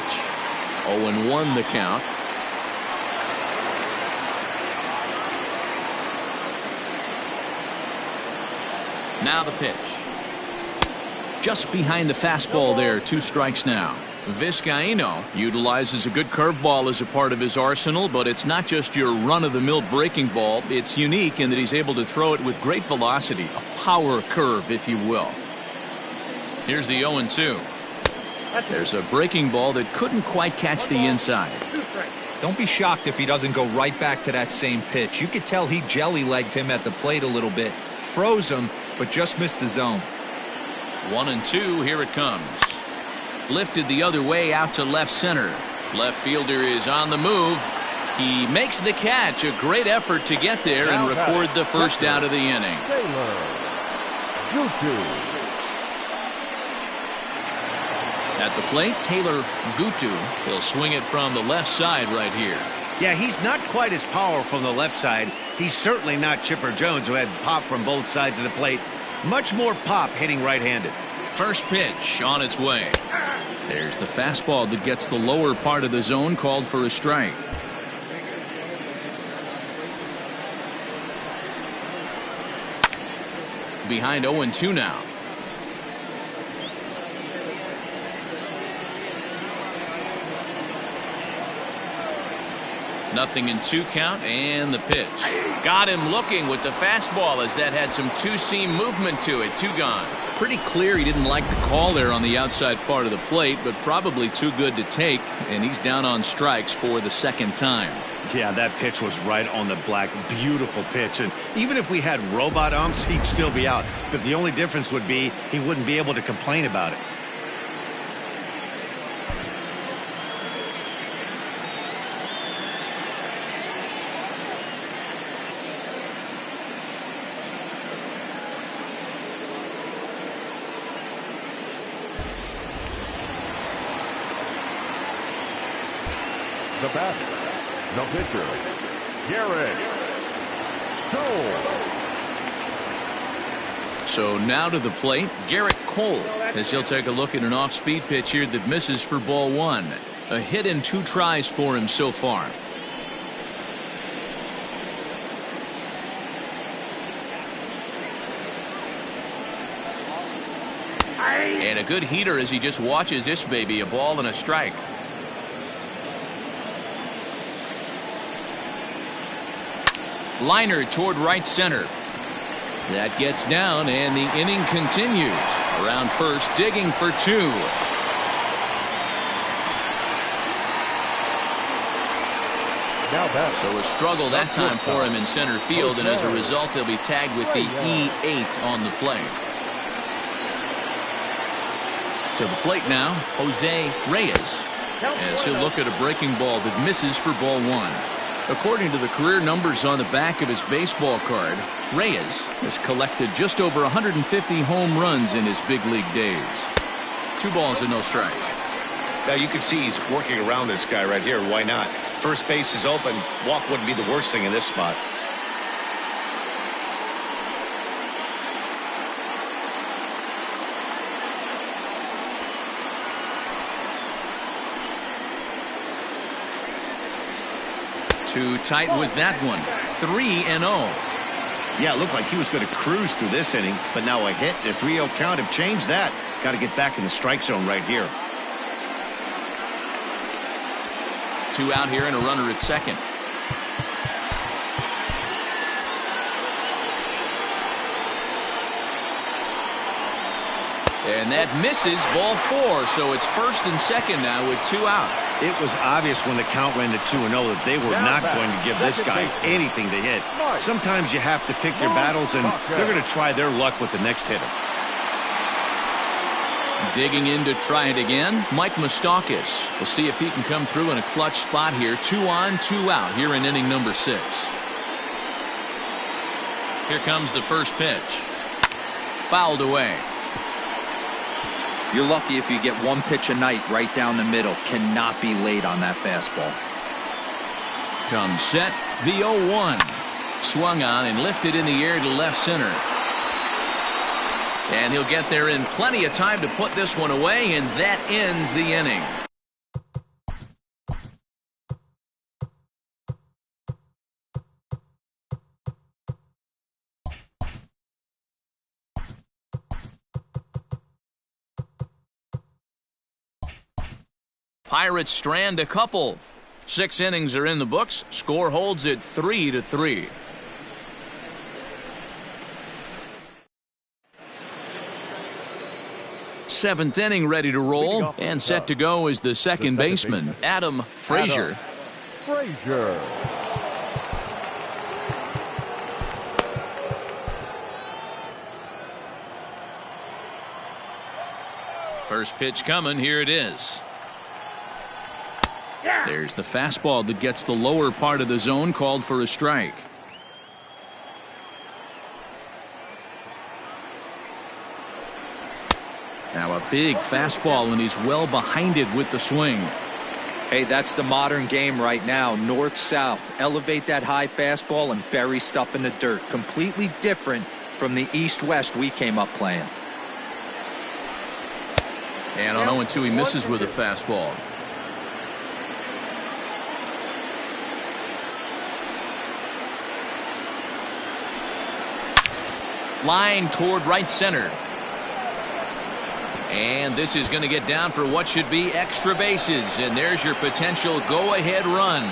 0-1 the count. Now the pitch. Just behind the fastball there. 2 strikes now. Vizcaíno utilizes a good curveball as a part of his arsenal, but it's not just your run-of-the-mill breaking ball. It's unique in that he's able to throw it with great velocity, a power curve, if you will. Here's the 0-2. There's a breaking ball that couldn't quite catch the inside. Don't be shocked if he doesn't go right back to that same pitch. You could tell he jelly-legged him at the plate a little bit, froze him, but just missed the zone. 1-2. Here it comes. Lifted the other way out to left center. Left fielder is on the move. He makes the catch. A great effort to get there and record the first out of the inning. At the plate, Taylor Gutu. He'll swing it from the left side right here. Yeah, he's not quite as powerful from the left side. He's certainly not Chipper Jones, who had pop from both sides of the plate. Much more pop hitting right-handed. First pitch on its way. There's the fastball that gets the lower part of the zone, called for a strike. Behind 0-2 now. Nothing in 2 count, and the pitch. Got him looking with the fastball, as that had some 2-seam movement to it. 2 gone. Pretty clear he didn't like the call there on the outside part of the plate, but probably too good to take, and he's down on strikes for the 2nd time. Yeah, that pitch was right on the black. Beautiful pitch, and even if we had robot umps, he'd still be out. But the only difference would be he wouldn't be able to complain about it. The batter, the pitcher, Garrett Cole. So now to the plate, Garrett Cole. As he'll take a look at an off-speed pitch here that misses for ball one. A hit in 2 tries for him so far. And a good heater as he just watches this baby. A ball and a strike. Liner toward right center. That gets down, and the inning continues. Around first, digging for 2. So a struggle that time for him in center field, and as a result, he'll be tagged with the E8 on the play. To the plate now, Jose Reyes, as he'll look at a breaking ball that misses for ball one. According to the career numbers on the back of his baseball card, Reyes has collected just over 150 home runs in his big league days. 2 balls and no strikes. Now you can see he's working around this guy right here. Why not? First base is open. Walk wouldn't be the worst thing in this spot. Too tight with that one. 3-0. Yeah, it looked like he was going to cruise through this inning, but now a hit, a 3-0 count have changed that. Got to get back in the strike zone right here. 2 out here and a runner at second. And that misses, ball 4. So it's first and second now with 2 out. It was obvious when the count ran to 2-0 that they were not going to give this guy anything to hit. Sometimes you have to pick your battles, and they're going to try their luck with the next hitter. Digging in to try it again, Mike Moustakas. We'll see if he can come through in a clutch spot here. 2 on, 2 out here in inning number 6. Here comes the first pitch. Fouled away. You're lucky if you get 1 pitch a night right down the middle. Cannot be late on that fastball. Comes set, the 0-1. Swung on and lifted in the air to left center. And he'll get there in plenty of time to put this one away, and that ends the inning. Pirates strand a couple. 6 innings are in the books. Score holds at 3-3. Seventh inning ready to roll, and set to go is the second baseman, Adam Frazier. First pitch coming, here it is. There's the fastball that gets the lower part of the zone, called for a strike. Now a big fastball, and he's well behind it with the swing. Hey, that's the modern game right now. North-south. Elevate that high fastball and bury stuff in the dirt. Completely different from the east-west we came up playing. And on 0-2, he misses with a fastball. Line toward right center. And this is going to get down for what should be extra bases. And there's your potential go-ahead run.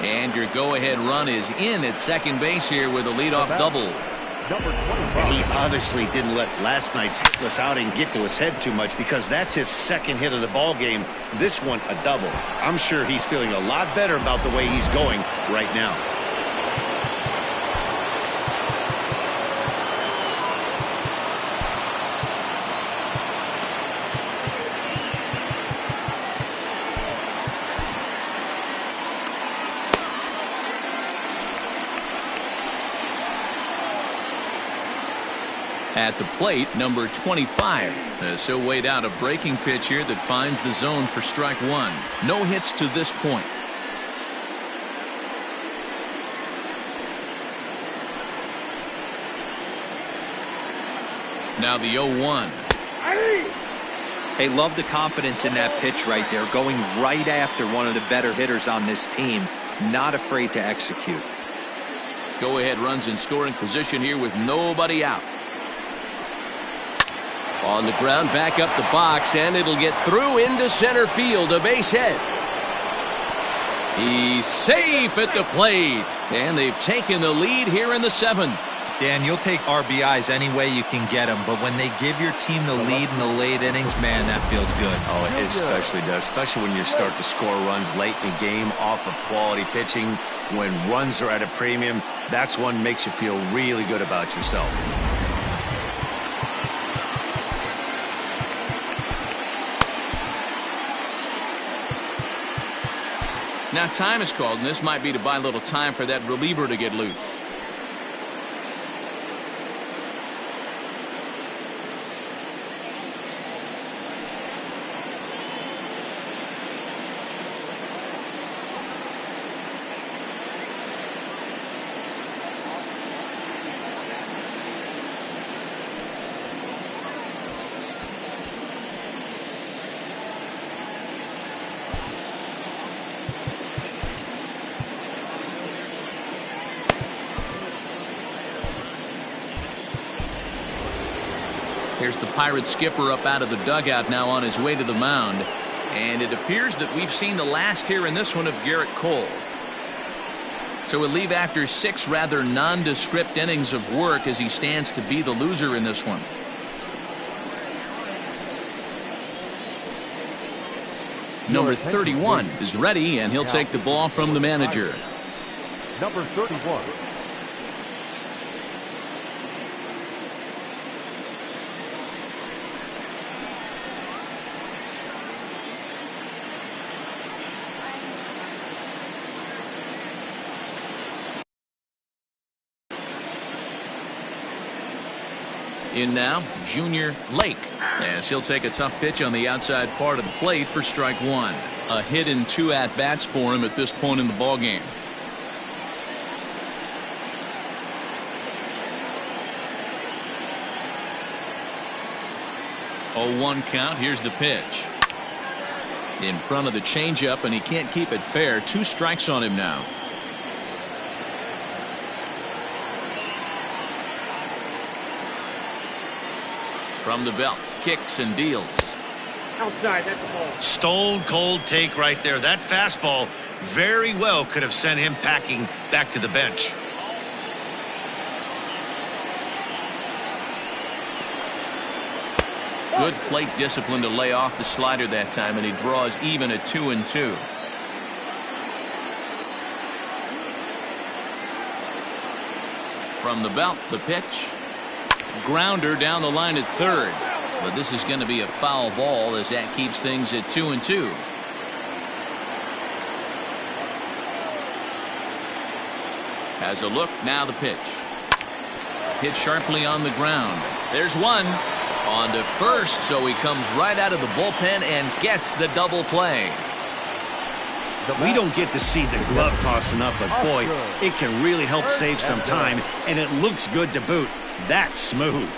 And your go-ahead run is in at second base here with a leadoff double. And he obviously didn't let last night's hitless outing get to his head too much, because that's his second hit of the ball game. This one a double. I'm sure he's feeling a lot better about the way he's going right now. At the plate, number 25. As he'll wait out a breaking pitch here that finds the zone for strike 1. No hits to this point. Now the 0-1. Hey, love the confidence in that pitch right there, going right after one of the better hitters on this team, not afraid to execute. Go ahead runs in scoring position here with nobody out. On the ground, back up the box, and it'll get through into center field, a base hit. He's safe at the plate, and they've taken the lead here in the 7th. Dan, you'll take RBIs any way you can get them, but when they give your team the lead in the late innings, man, that feels good. Oh, it especially does, especially when you start to score runs late in the game off of quality pitching. When runs are at a premium, that's one makes you feel really good about yourself. Now time is called, and this might be to buy a little time for that reliever to get loose. Here's the Pirates skipper up out of the dugout now on his way to the mound. And it appears that we've seen the last here in this one of Garrett Cole. So we'll leave after 6 rather nondescript innings of work as he stands to be the loser in this one. Number 31 is ready, and he'll take the ball from the manager. Number 31. In now, Junior Lake, as he'll take a tough pitch on the outside part of the plate for strike 1. A hit and 2 at-bats for him at this point in the ballgame. Oh, 1 count. Here's the pitch. In front of the changeup, and he can't keep it fair. 2 strikes on him now. From the belt, kicks and deals. Outside, that's the ball. Stone cold take right there. That fastball very well could have sent him packing back to the bench. Good plate discipline to lay off the slider that time, and he draws even at 2-2. From the belt, the pitch. Grounder down the line at third, but this is going to be a foul ball as that keeps things at 2-2. Has a look, now the pitch. Hit sharply on the ground. There's one. On to first, so he comes right out of the bullpen and gets the double play. We don't get to see the glove tossing up, but boy, it can really help save some time, and it looks good to boot. That's smooth.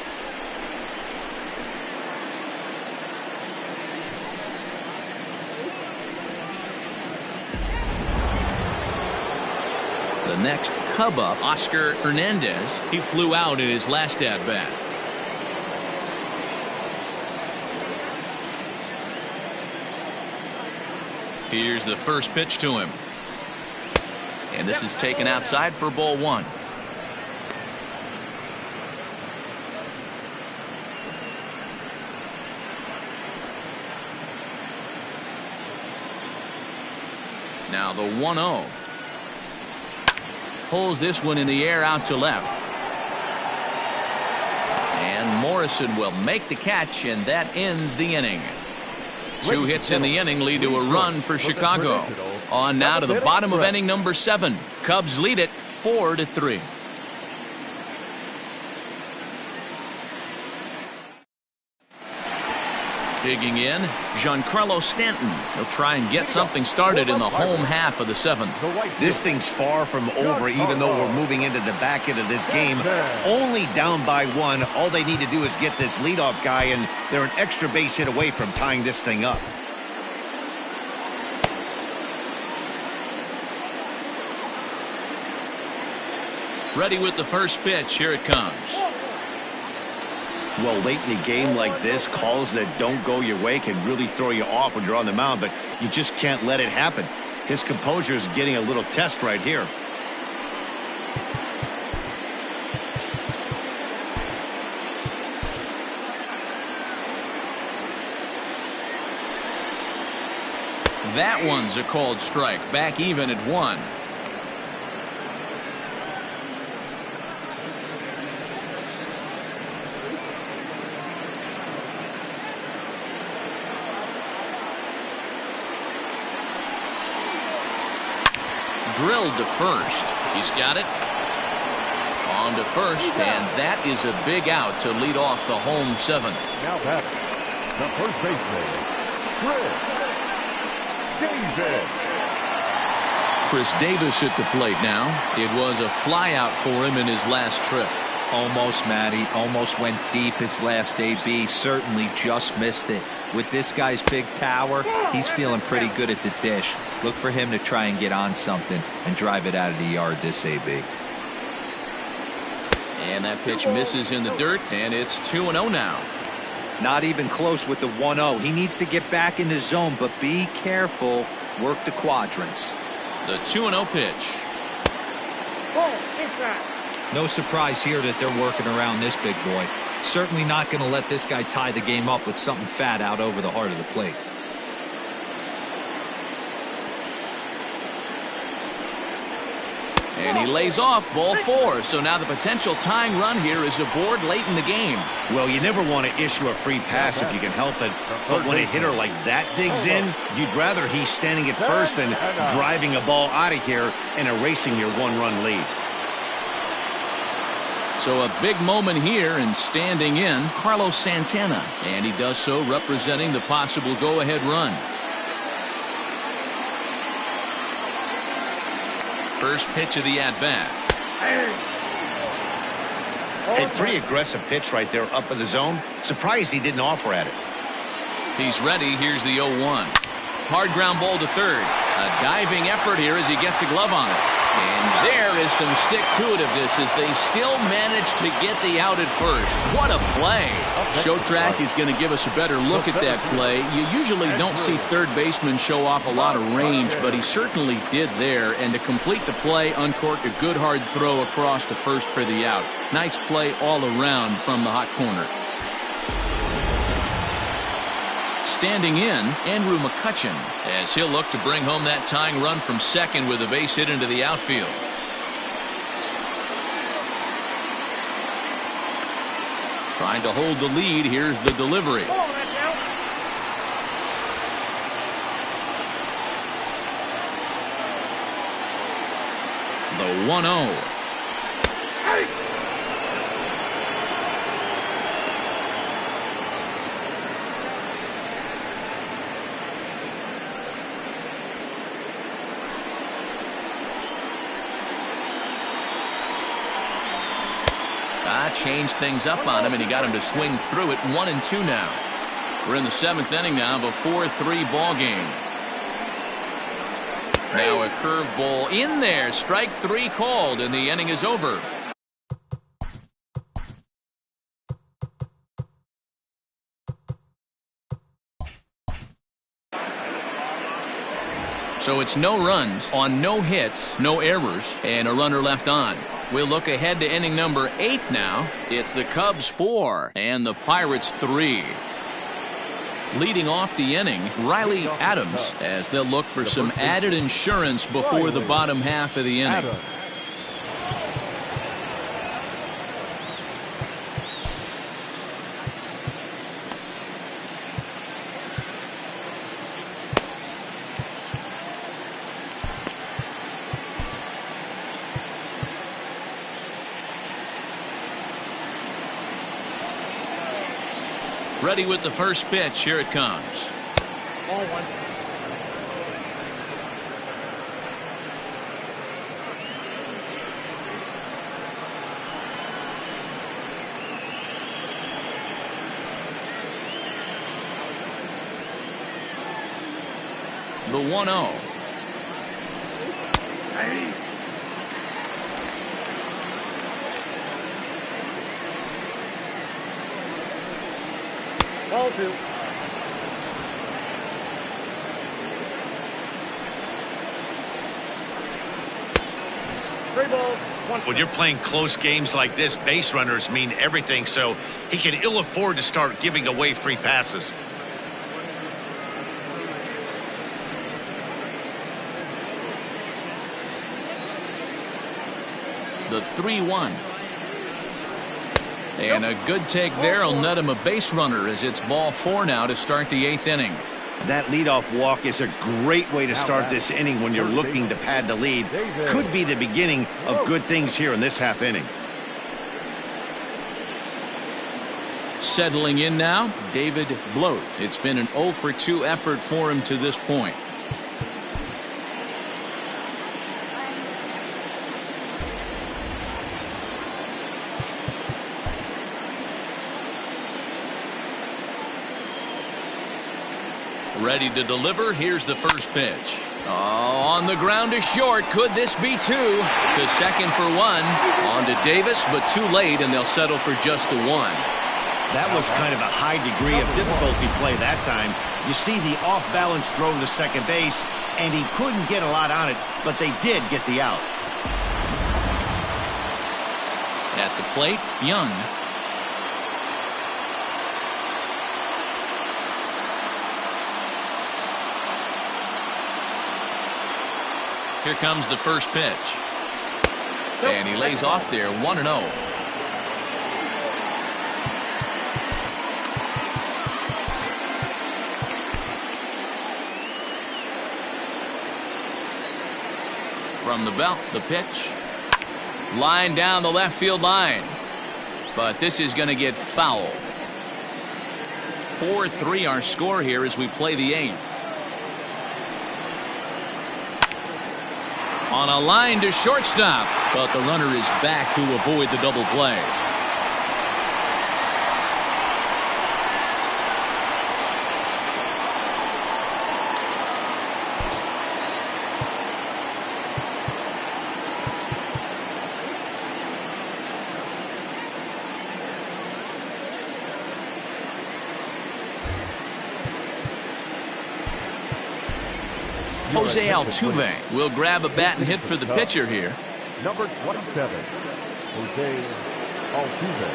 The next Cub up, Oscar Hernandez. He flew out in his last at-bat. Here's the first pitch to him. And this is taken outside for ball 1. Now the 1-0. Pulls this one in the air out to left. And Morrison will make the catch, and that ends the inning. 2 hits in the inning lead to a run for Chicago. On now to the bottom of inning number 7. Cubs lead it 4-3. Digging in, Giancarlo Stanton. He'll try and get something started in the home half of the 7th. This thing's far from over, even though we're moving into the back end of this game. Only down by 1. All they need to do is get this leadoff guy, and they're an extra base hit away from tying this thing up. Ready with the first pitch. Here it comes. Well, late in a game like this, calls that don't go your way can really throw you off when you're on the mound, but you just can't let it happen. His composure is getting a little test right here. That one's a called strike. Back even at 1. Drilled to first. He's got it. On to first, and that is a big out to lead off the home 7th. Now that's the first baseman, Chris Davis. Chris Davis at the plate now. It was a flyout for him in his last trip. Almost, Matty. Almost went deep his last AB. Certainly just missed it. With this guy's big power, he's feeling pretty good at the dish. Look for him to try and get on something and drive it out of the yard this AB. And that pitch misses in the dirt, and it's 2-0 now. Not even close with the 1-0. He needs to get back in the zone, but be careful. Work the quadrants. The 2-0 pitch. No surprise here that they're working around this big boy. Certainly not going to let this guy tie the game up with something fat out over the heart of the plate. And he lays off, ball 4. So now the potential tying run here is aboard late in the game. Well, you never want to issue a free pass if you can help it. But when a hitter like that digs in, you'd rather he's standing at first than driving a ball out of here and erasing your 1-run lead. So a big moment here, and standing in, Carlos Santana. And he does so representing the possible go-ahead run. First pitch of the at-bat. A pretty aggressive pitch right there up in the zone. Surprised he didn't offer at it. He's ready. Here's the 0-1. Hard ground ball to third. A diving effort here as he gets a glove on it. And there is some stick-to-itiveness as they still manage to get the out at first. What a play. Show Track is going to give us a better look at that play. You usually don't see third baseman show off a lot of range, but he certainly did there. And to complete the play, uncorked a good hard throw across to first for the out. Nice play all around from the hot corner. Standing in, Andrew McCutchen, as he'll look to bring home that tying run from second with a base hit into the outfield. Trying to hold the lead. Here's the delivery. The 1-0. Changed things up on him, and he got him to swing through it. 1-2 now. We're in the 7th inning now of a 4-3 ball game. Now a curveball in there. Strike 3 called, and the inning is over. So it's no runs on no hits, no errors, and a runner left on. We'll look ahead to inning number 8 now. It's the Cubs 4 and the Pirates 3. Leading off the inning, Riley Adams, as they'll look for some added insurance before the bottom half of the inning. Ready with the first pitch. Here it comes. Ball one. The 1-0. Ball two. Three balls. One. When you're playing close games like this, base runners mean everything, so he can ill afford to start giving away free passes. The 3-1. And a good take there will net him a base runner as it's ball 4 now to start the 8th inning. That leadoff walk is a great way to start this inning when you're looking to pad the lead. Could be the beginning of good things here in this half inning. Settling in now, David Bloat. It's been an 0 for 2 effort for him to this point. Ready to deliver. Here's the first pitch. Oh, on the ground to short. Could this be 2? To second for 1. On to Davis, but too late, and they'll settle for just the 1. That was kind of a high degree of difficulty play that time. You see the off-balance throw to second base, and he couldn't get a lot on it, but they did get the out. At the plate, Young. Here comes the first pitch. And he lays off there, 1-0. From the belt, the pitch. Line down the left field line. But this is going to get foul. 4-3 our score here as we play the 8th. On a line to shortstop, but the runner is back to avoid the double play. Jose Altuve will grab a bat and hit for the pitcher here. Number 27, Jose Altuve.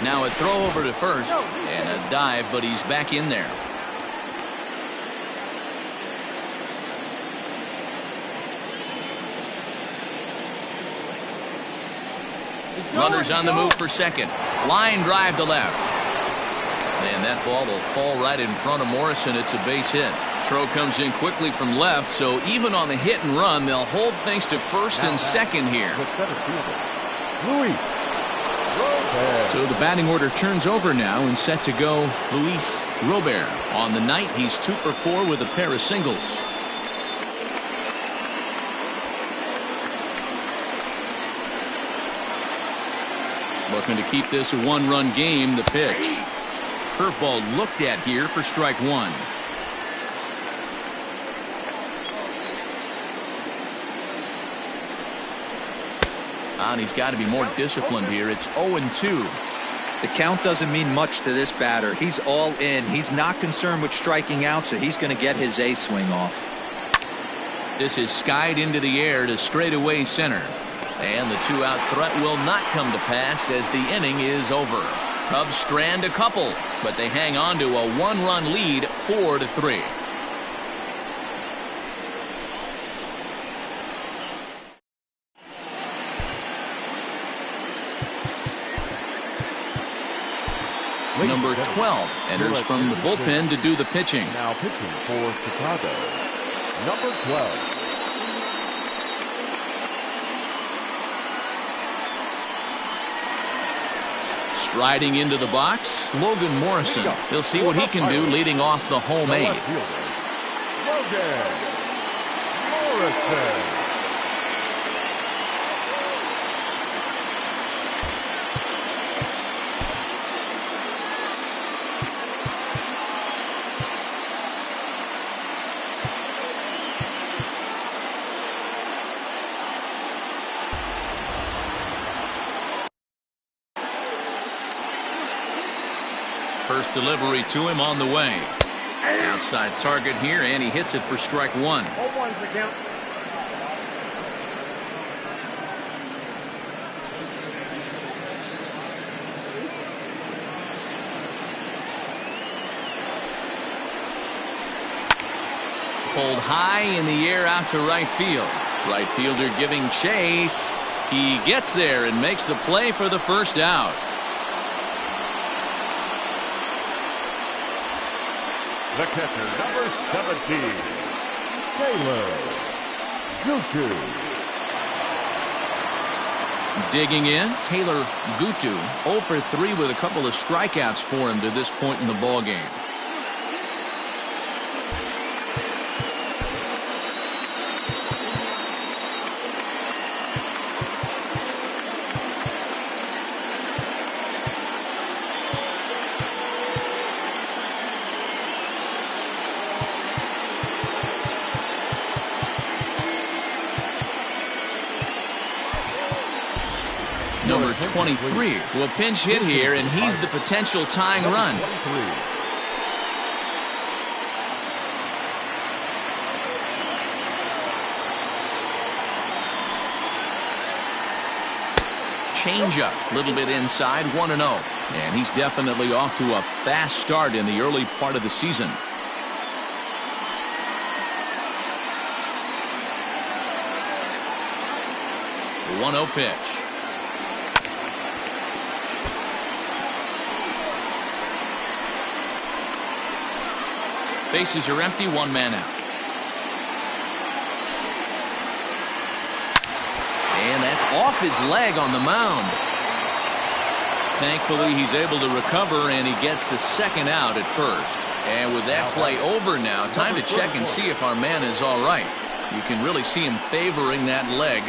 Now a throw over to first and a dive, but he's back in there. Runners on the move for second. Line drive to left. And that ball will fall right in front of Morrison. It's a base hit. Throw comes in quickly from left, so even on the hit and run, they'll hold things to first and second here. So the batting order turns over now and set to go Luis Robert. On the night, he's 2 for 4 with a pair of singles. Looking to keep this a 1-run game. The pitch. Curveball looked at here for strike 1. And he's got to be more disciplined here. It's 0-2. The count doesn't mean much to this batter. He's all in. He's not concerned with striking out, so he's going to get his A swing off. This is skied into the air to straightaway center. And the 2-out threat will not come to pass as the inning is over. Cubs strand a couple, but they hang on to a 1-run lead, 4-3. Number 12 enters from the bullpen to do the pitching. Now pitching for Chicago, Number 12. Striding into the box, Logan Morrison. He'll see what he can do leading off the home eight. Logan Morrison. First delivery to him on the way. Outside target here, and he hits it for strike one. 0-1's the count. Pulled high in the air out to right field. Right fielder giving chase. He gets there and makes the play for the first out. The catcher, number 17, Taylor Gutu. Digging in, Taylor Gutu, 0 for 3 with a couple of strikeouts for him to this point in the ballgame. Number 23 will pinch hit here, and he's the potential tying run. Changeup, a little bit inside, 1-0. And he's definitely off to a fast start in the early part of the season. 1-0 pitch. Bases are empty, one man out. And that's off his leg on the mound. Thankfully, he's able to recover, and he gets the second out at first. And with that play over now, time to check and see if our man is all right. You can really see him favoring that leg,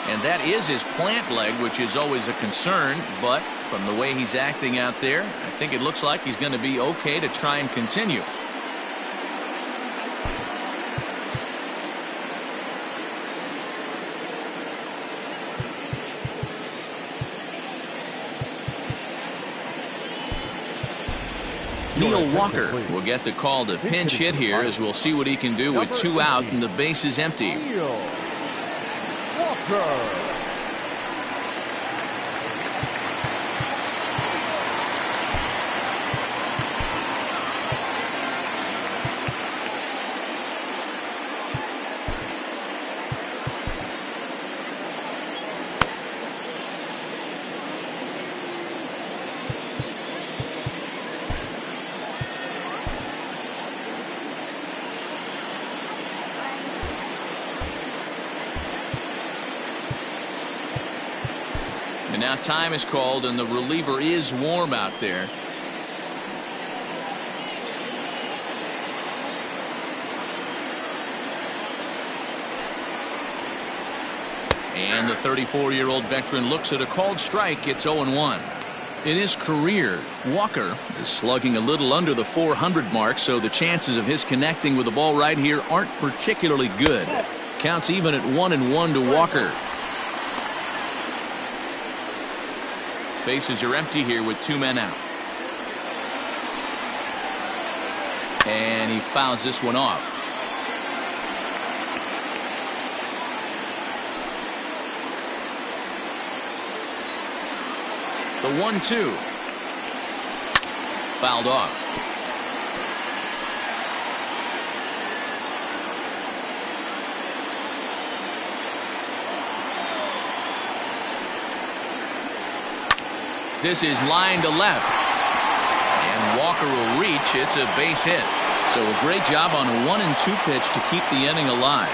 and that is his plant leg, which is always a concern. But from the way he's acting out there, I think it looks like he's going to be okay to try and continue. Neil Walker will get the call to pinch hit here, as we'll see what he can do with 2 out and the bases empty. Neil Walker. And now time is called, and the reliever is warm out there. And the 34-year-old veteran looks at a called strike. It's 0-1. In his career, Walker is slugging a little under the 400 mark, so the chances of his connecting with the ball right here aren't particularly good. Counts even at 1-1 to Walker. Bases are empty here with 2 men out. And he fouls this one off. The 1-2. Fouled off. This is line to left. And Walker will reach. It's a base hit. So a great job on a 1-2 pitch to keep the inning alive.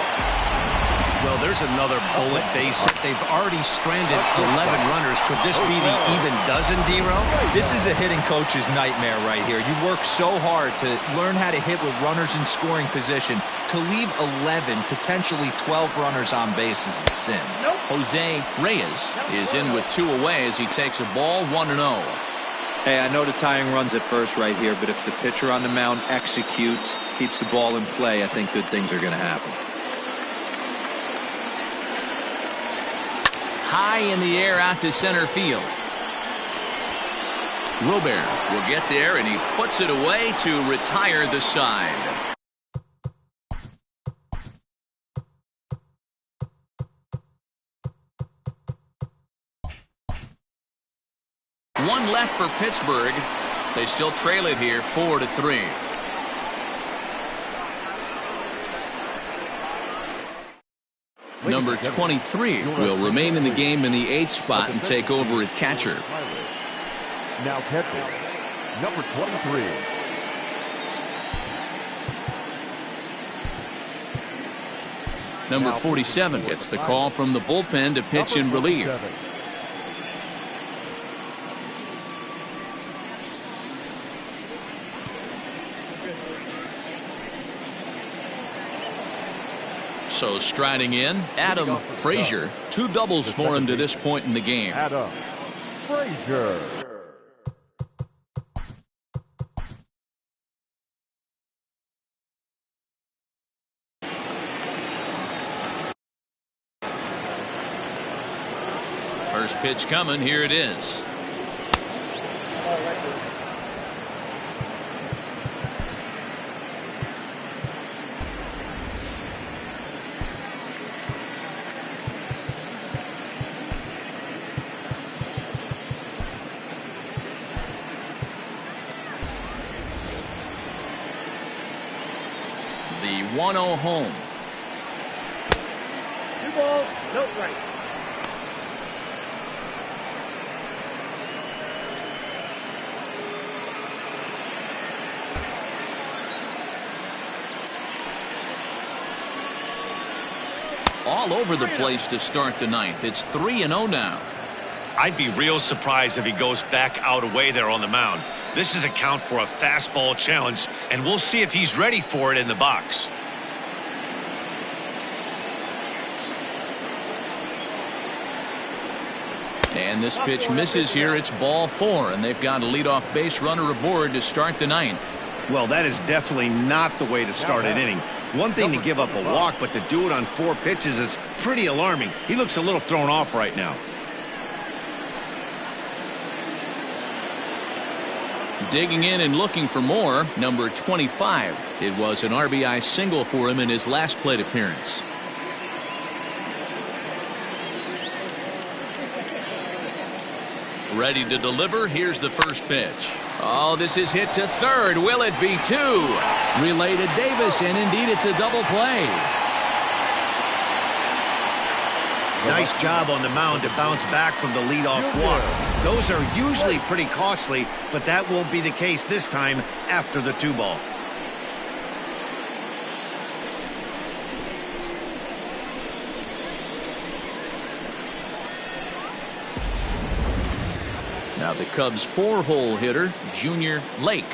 Well, there's another bullet base hit. They've already stranded 11 runners. Could this be the even dozen, D-Row? This is a hitting coach's nightmare right here. You work so hard to learn how to hit with runners in scoring position. To leave 11, potentially 12 runners on base is a sin. Jose Reyes is in with 2 away as he takes a ball 1-0. Hey, I know the tying run's at first right here, but if the pitcher on the mound executes, keeps the ball in play, I think good things are going to happen. High in the air out to center field. Robert will get there, and he puts it away to retire the side. One left for Pittsburgh. They still trail it here 4-3. Number 23 will remain in the game in the 8th spot and take over at catcher. Now catcher, number 23. Number 47 gets the call from the bullpen to pitch in relief. So striding in, Adam Frazier. 2 doubles for him to this point in the game. Adam Frazier. First pitch coming. Here it is. The 1-0 home. 2 balls, no strikes. All over the place to start the 9th. It's 3-0 now. I'd be real surprised if he goes back out away there on the mound. This is a count for a fastball challenge, and we'll see if he's ready for it in the box. And this pitch misses here. It's ball 4, and they've got a leadoff base runner aboard to start the 9th. Well, that is definitely not the way to start an inning. One thing to give up a walk, but to do it on 4 pitches is pretty alarming. He looks a little thrown off right now. Digging in and looking for more, number 25. It was an RBI single for him in his last plate appearance. Ready to deliver. Here's the first pitch. Oh, this is hit to third. Will it be 2? Relay to Davis, and indeed it's a double play. Nice job on the mound to bounce back from the leadoff walk. Those are usually pretty costly, but that won't be the case this time after the 2-ball. Now the Cubs' 4-hole hitter, Junior Lake.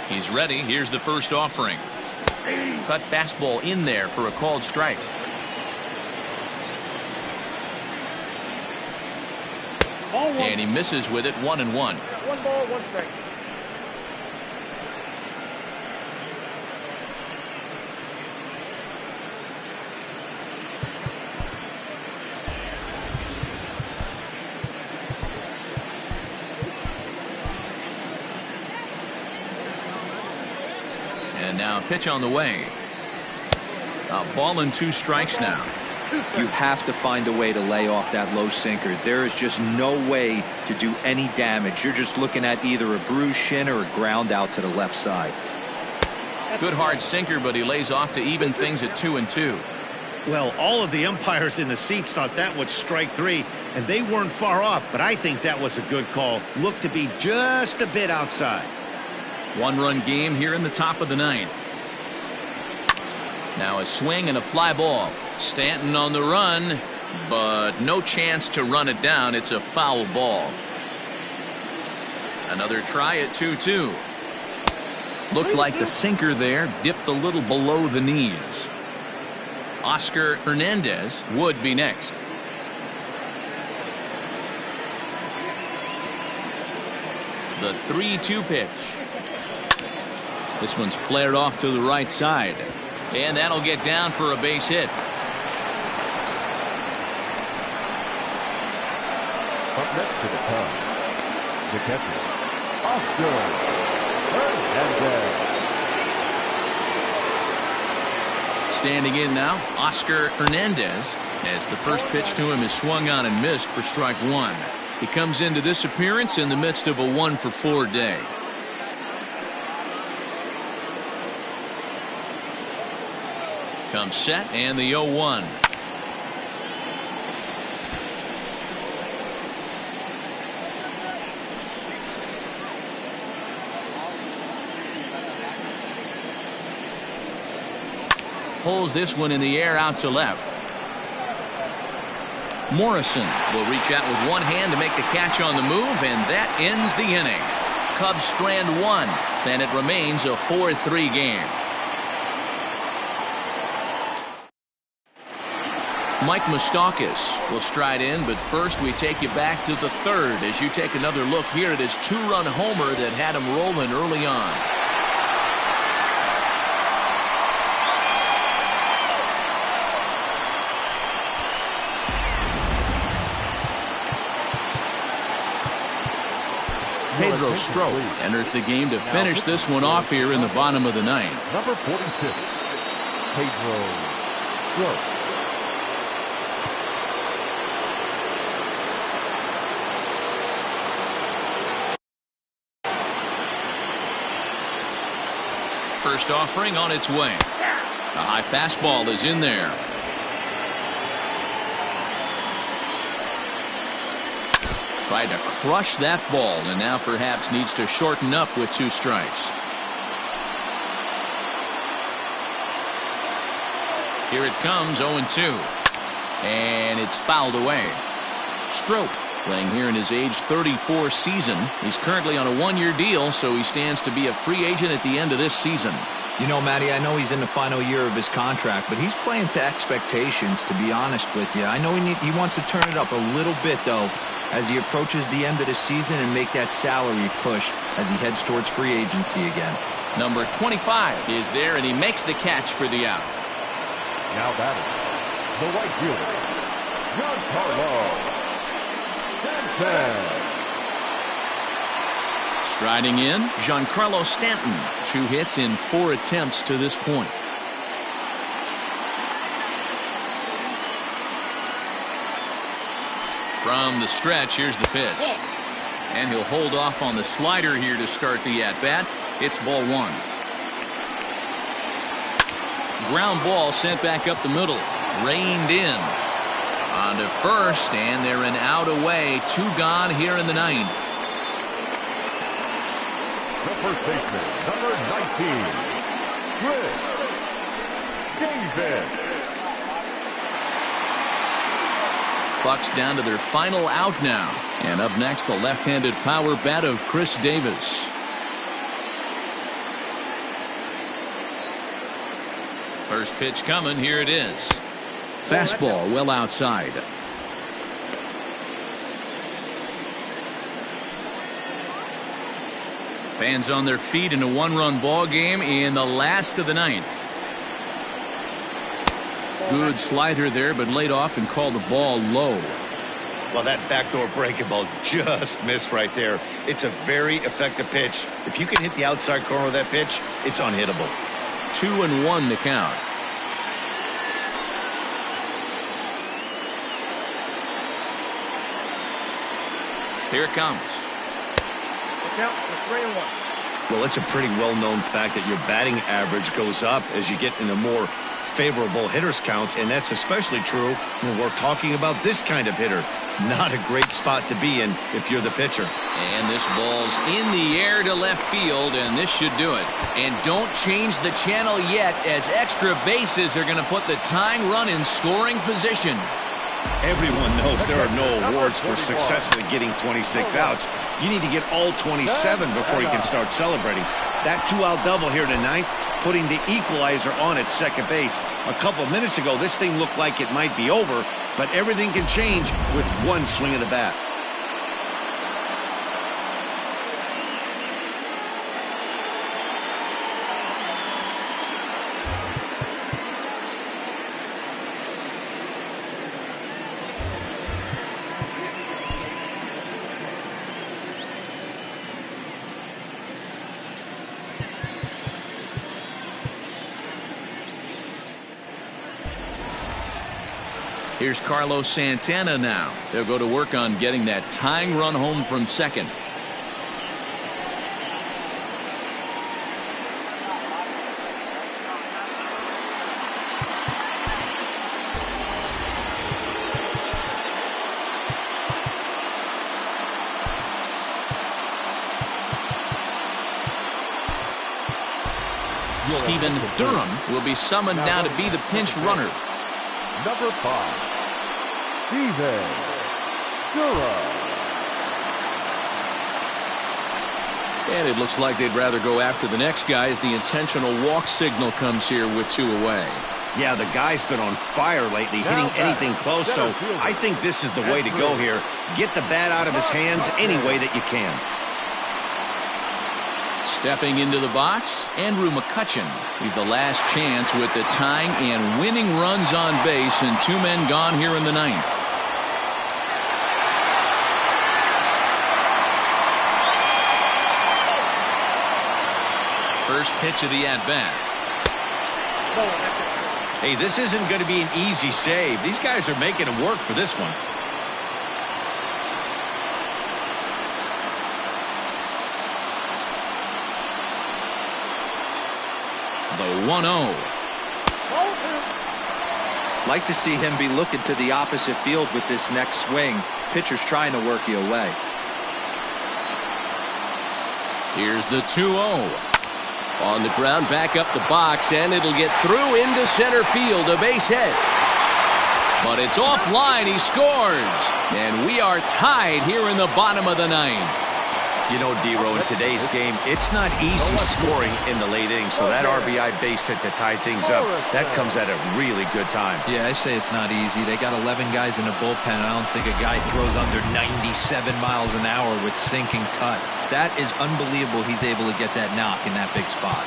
He's ready. Here's the first offering. Cut fastball in there for a called strike. And he misses with it. 1-1. 1 ball, 1 strike. And now pitch on the way. A ball and 2 strikes now. You have to find a way to lay off that low sinker. There is just no way to do any damage. You're just looking at either a bruised shin or a ground out to the left side. Good hard sinker, but he lays off to even things at 2-2. Well, all of the umpires in the seats thought that was strike 3, and they weren't far off, but I think that was a good call. Looked to be just a bit outside. One-run game here in the top of the 9th. Now a swing and a fly ball. Stanton on the run, but no chance to run it down. It's a foul ball. Another try at 2-2. Looked like the sinker there dipped a little below the knees. Oscar Hernandez would be next. The 3-2 pitch. This one's flared off to the right side. And that'll get down for a base hit. Up next to the Cubs, the catcher, Oscar Hernandez. Standing in now, Oscar Hernandez, as the first pitch to him is swung on and missed for strike 1. He comes into this appearance in the midst of a 1-for-4 day. Comes set and the 0-1. Pulls this one in the air out to left. Morrison will reach out with one hand to make the catch on the move, and that ends the inning. Cubs strand 1, and it remains a 4-3 game. Mike Moustakas will stride in, but first we take you back to the 3rd as you take another look here at his 2-run homer that had him rolling early on. Pedro Strop enters the game to finish this one off here in the bottom of the 9th. Number 46, Pedro Strop. First offering on its way. A high fastball is in there. Tried to crush that ball and now perhaps needs to shorten up with 2 strikes. Here it comes, 0-2. And it's fouled away. Strop playing here in his age 34 season. He's currently on a 1-year deal, so he stands to be a free agent at the end of this season. You know, Matty, I know he's in the final year of his contract, but he's playing to expectations, to be honest with you. I know he wants to turn it up a little bit, though, as he approaches the end of the season and make that salary push as he heads towards free agency again. Number 25 is there, and he makes the catch for the out. Now batting, the right fielder, Giancarlo Stanton. Striding in, Giancarlo Stanton. 2 hits in 4 attempts to this point. From the stretch, here's the pitch. And he'll hold off on the slider here to start the at-bat. It's ball 1. Ground ball sent back up the middle. Reined in. On to first, and they're an out away. 2 gone here in the 9th. The first baseman, number 19, Chris Davis. Bucks down to their final out now. And up next, the left-handed power bat of Chris Davis. First pitch coming. Here it is. Fastball well outside. Fans on their feet in a 1-run ball game in the last of the 9th. Good slider there, but laid off and called the ball low. Well, that backdoor breaking ball just missed right there. It's a very effective pitch. If you can hit the outside corner of that pitch, it's unhittable. 2-1 the count. Here it comes. Look out for 3-1. Well, it's a pretty well-known fact that your batting average goes up as you get into more favorable hitters counts, and that's especially true when we're talking about this kind of hitter. Not a great spot to be in if you're the pitcher. And this ball's in the air to left field, and this should do it. And don't change the channel yet, as extra bases are going to put the tying run in scoring position. Everyone knows there are no awards for successfully getting 26 outs. You need to get all 27 before you can start celebrating. That 2-out double here tonight, putting the equalizer on at second base. A couple minutes ago, this thing looked like it might be over, but everything can change with one swing of the bat. Here's Carlos Santana now. They'll go to work on getting that tying run home from second. Stephen Durham will be summoned now to be the pinch runner. Number 5, Stephen Durham. And it looks like they'd rather go after the next guy as the intentional walk signal comes here with 2 away. Yeah, the guy's been on fire lately, hitting anything close, so I think this is the way to go here. Get the bat out of his hands any way that you can. Stepping into the box, Andrew McCutchen. He's the last chance with the tying and winning runs on base, and 2 men gone here in the 9th. First pitch of the at-bat. Hey, this isn't going to be an easy save. These guys are making him work for this one. The 1-0. Like to see him be looking to the opposite field with this next swing. Pitcher's trying to work you away. Here's the 2-0. On the ground, back up the box, and it'll get through into center field, a base hit. But it's offline. He scores. And we are tied here in the bottom of the 9th. You know, D-Row, in today's game, it's not easy scoring in the late innings, so that RBI base hit to tie things up, that comes at a really good time. Yeah, I say it's not easy. They got 11 guys in the bullpen. I don't think a guy throws under 97 miles an hour with sink and cut. That is unbelievable he's able to get that knock in that big spot.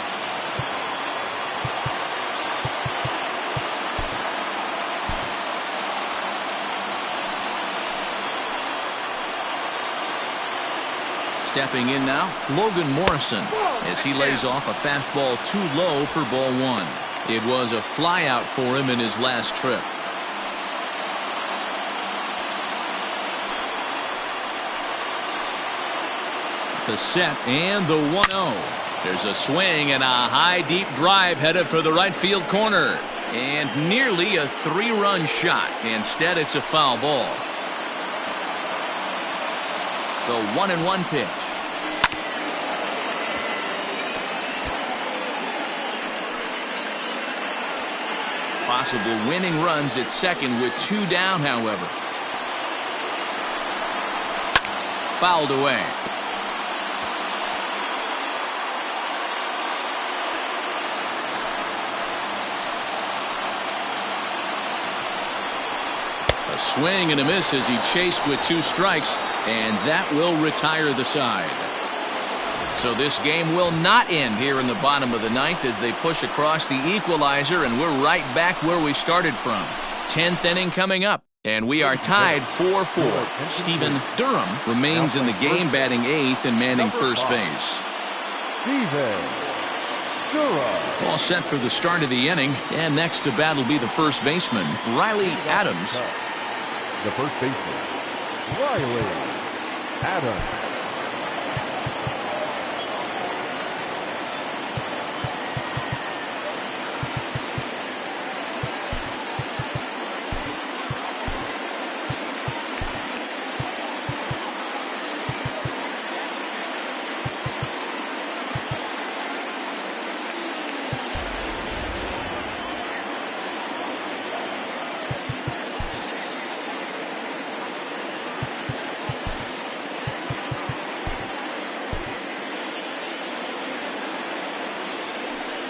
Stepping in now, Logan Morrison, as he lays off a fastball too low for ball 1. It was a flyout for him in his last trip. The set and the 1-0. There's a swing and a high deep drive headed for the right field corner. And nearly a 3-run shot. Instead, it's a foul ball. The 1-1 pitch. Possible winning runs at second with 2 down, however. Fouled away. A swing and a miss as he chased with 2 strikes, and that will retire the side. So this game will not end here in the bottom of the 9th as they push across the equalizer, and we're right back where we started from. 10th inning coming up, and we are tied 4-4. Stephen Durham remains in the game, batting 8th and manning first base. Stephen Durham. All set for the start of the inning, and next to bat will be the first baseman, Riley Adams. The first baseman, Riley Adams.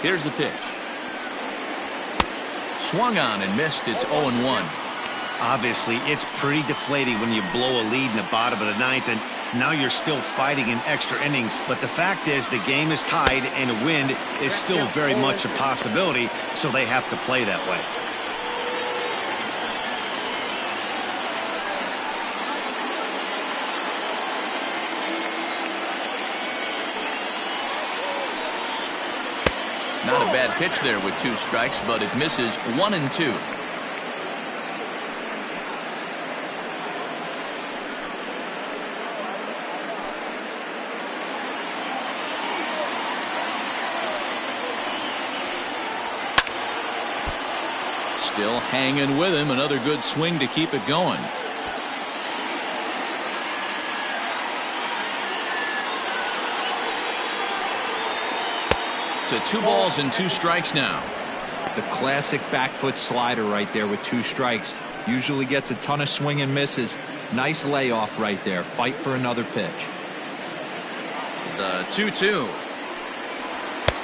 Here's the pitch. Swung on and missed. It's 0-1. Obviously, it's pretty deflating when you blow a lead in the bottom of the ninth, and now you're still fighting in extra innings. But the fact is, the game is tied, and a win is still very much a possibility, so they have to play that way. Not a bad pitch there with 2 strikes, but it misses 1-2. Still hanging with him. Another good swing to keep it going. To 2 balls and 2 strikes now. The classic back foot slider right there with 2 strikes. Usually gets a ton of swing and misses. Nice layoff right there. Fight for another pitch. The 2-2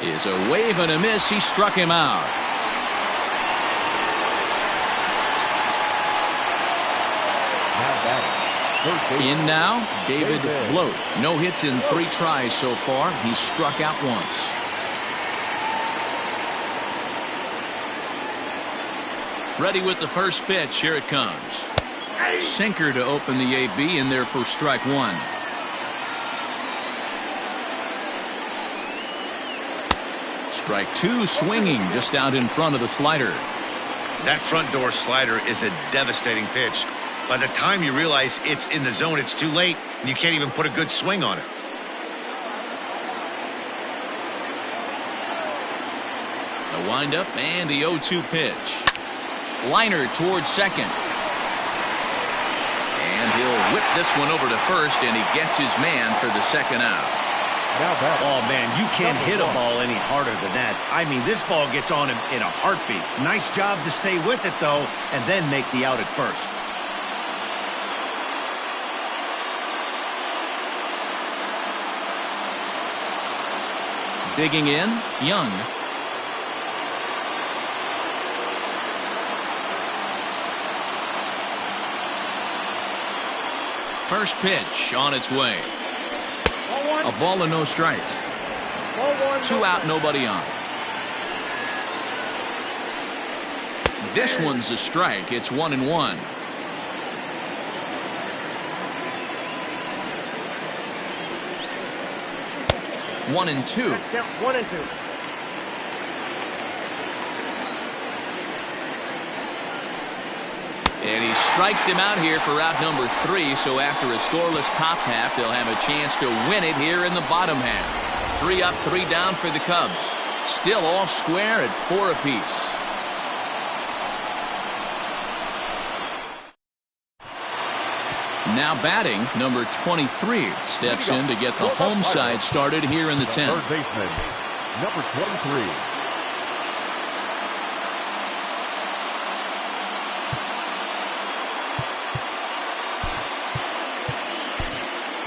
is a wave and a miss. He struck him out. In now, David Bloat. No hits in 3 tries so far. He's struck out once. Ready with the first pitch. Here it comes. Sinker to open the AB in there for strike 1. Strike 2 swinging just out in front of the slider. That front door slider is a devastating pitch. By the time you realize it's in the zone, it's too late, and you can't even put a good swing on it. The windup and the 0-2 pitch. Liner towards second. And he'll whip this one over to first, and he gets his man for the second out. Oh, man, you can't hit a ball any harder than that. I mean, this ball gets on him in a heartbeat. Nice job to stay with it, though, and then make the out at first. Digging in, Young. First pitch on its way. A ball and no strikes. 2 out, nobody on. This one's a strike. It's 1-1. One and two. 1-2. And he strikes him out here for out number 3. So after a scoreless top half, they'll have a chance to win it here in the bottom half. 3 up, 3 down for the Cubs. Still all square at 4 apiece. Now batting, number 23 steps in to get the home side started here in the 10th. Third baseman, number 23.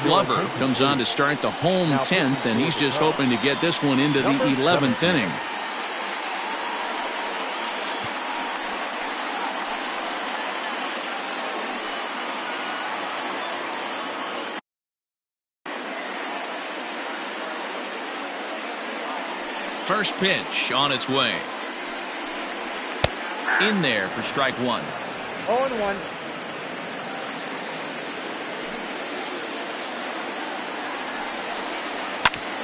Glover comes on to start the home 10th, and he's just hoping to get this one into the 11th inning. First pitch on its way. In there for strike 1. 0-1.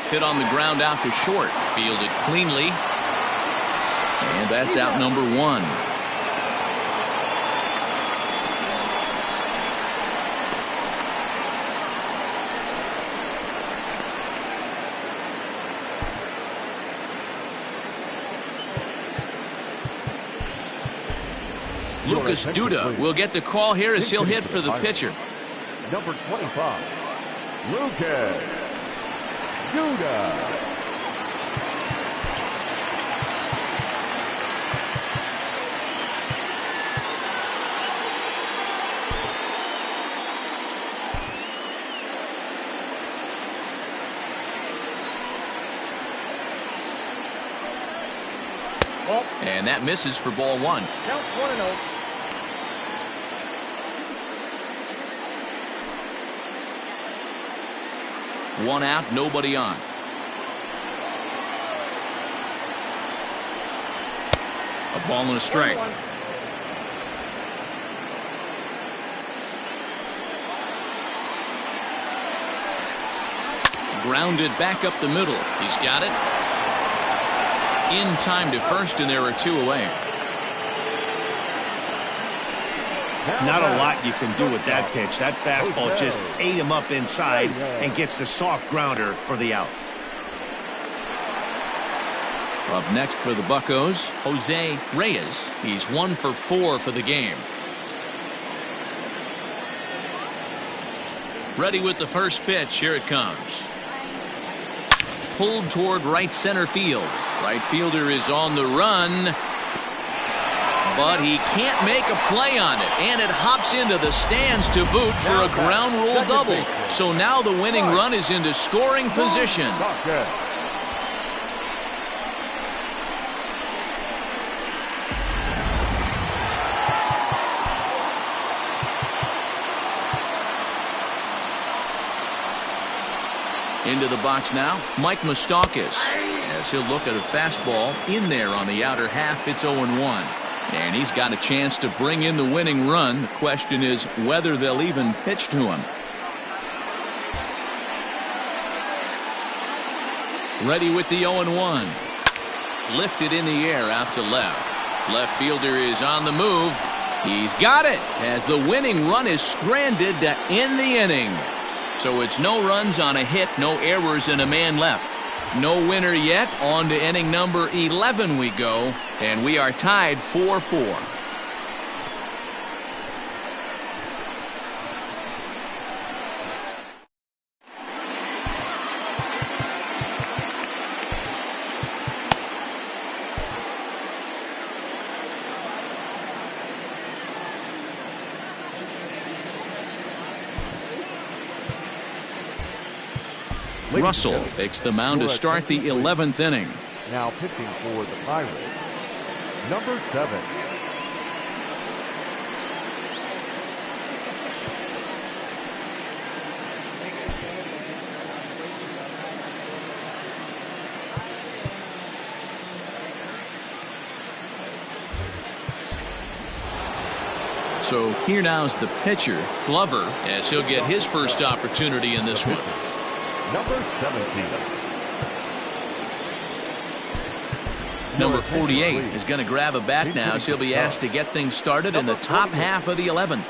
Hit on the ground out to short. Fielded cleanly. And that's out number 1. Lucas Duda will get the call here as he'll hit for the pitcher. Number 25, Lucas Duda. Ball. And that misses for ball 1. Count 1-0. One out, nobody on. A ball and a strike. 1-1. Grounded back up the middle. He's got it. In time to first, and there are 2 away. Not a lot you can do with that pitch. That fastball just ate him up inside and gets the soft grounder for the out. Up next for the Buccos, Jose Reyes. He's 1 for 4 for the game. Ready with the first pitch. Here it comes. Pulled toward right center field. Right fielder is on the run, but he can't make a play on it, and it hops into the stands to boot for a ground rule double. So now the winning run is into scoring position. Into the box now, Mike Moustakas, as he'll look at a fastball in there on the outer half. It's 0-1. And he's got a chance to bring in the winning run. The question is whether they'll even pitch to him. Ready with the 0-1. Lifted in the air out to left. Left fielder is on the move. He's got it as the winning run is stranded to end the inning. So it's no runs on a hit, no errors, and a man left. No winner yet. On to inning number 11 we go, and we are tied 4-4. Russell takes the mound to start the 11th inning. Now pitching for the Pirates, number 7. So here now's the pitcher, Glover, as he'll get his first opportunity in this one. Number 17. Number 48 is going to grab a bat now, as he'll be asked to get things started in the top half of the 11th.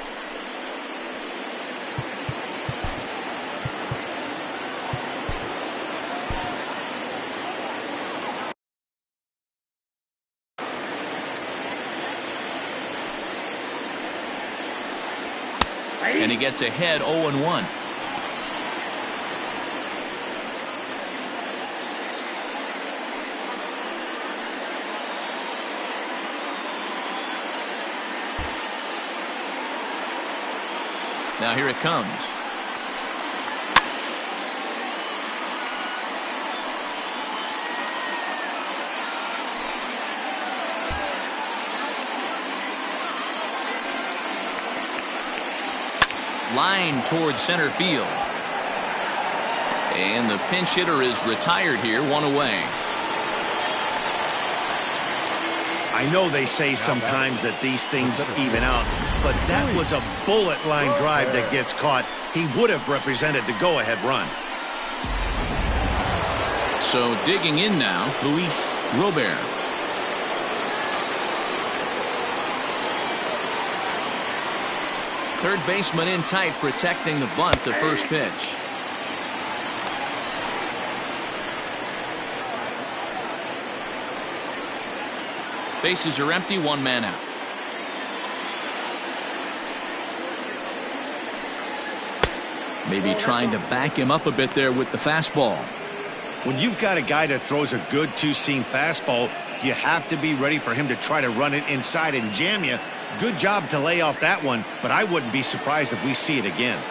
And he gets ahead 0-1. Now here it comes. Line towards center field. And the pinch hitter is retired here, 1 away. I know they say sometimes that these things even out, but that was a bullet line drive that gets caught. He would have represented the go-ahead run. So digging in now, Luis Robert. Third baseman in tight, protecting the bunt, the first pitch. Bases are empty, 1 man out. Maybe trying to back him up a bit there with the fastball. When you've got a guy that throws a good two-seam fastball, you have to be ready for him to try to run it inside and jam you. Good job to lay off that one, but I wouldn't be surprised if we see it again.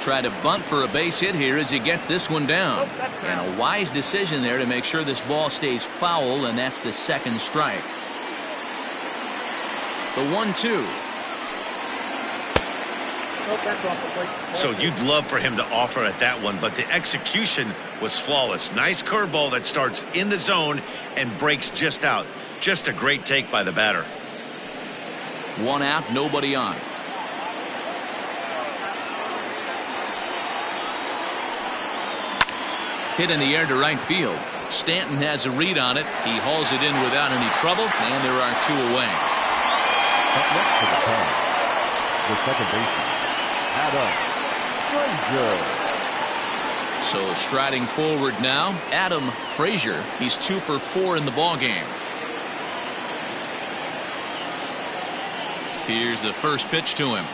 try to bunt for a base hit here as he gets this one down. And a wise decision there to make sure this ball stays foul, and that's the second strike. The 1-2. So you'd love for him to offer at that one, but the execution was flawless. Nice curveball that starts in the zone and breaks just out. Just a great take by the batter. One out, nobody on. Hit in the air to right field. Stanton has a read on it. He hauls it in without any trouble, and there are two away. Up next to the Cubs, the second baseman, Adam Frazier. So striding forward now, Adam Frazier. He's 2 for 4 in the ballgame. Here's the first pitch to him.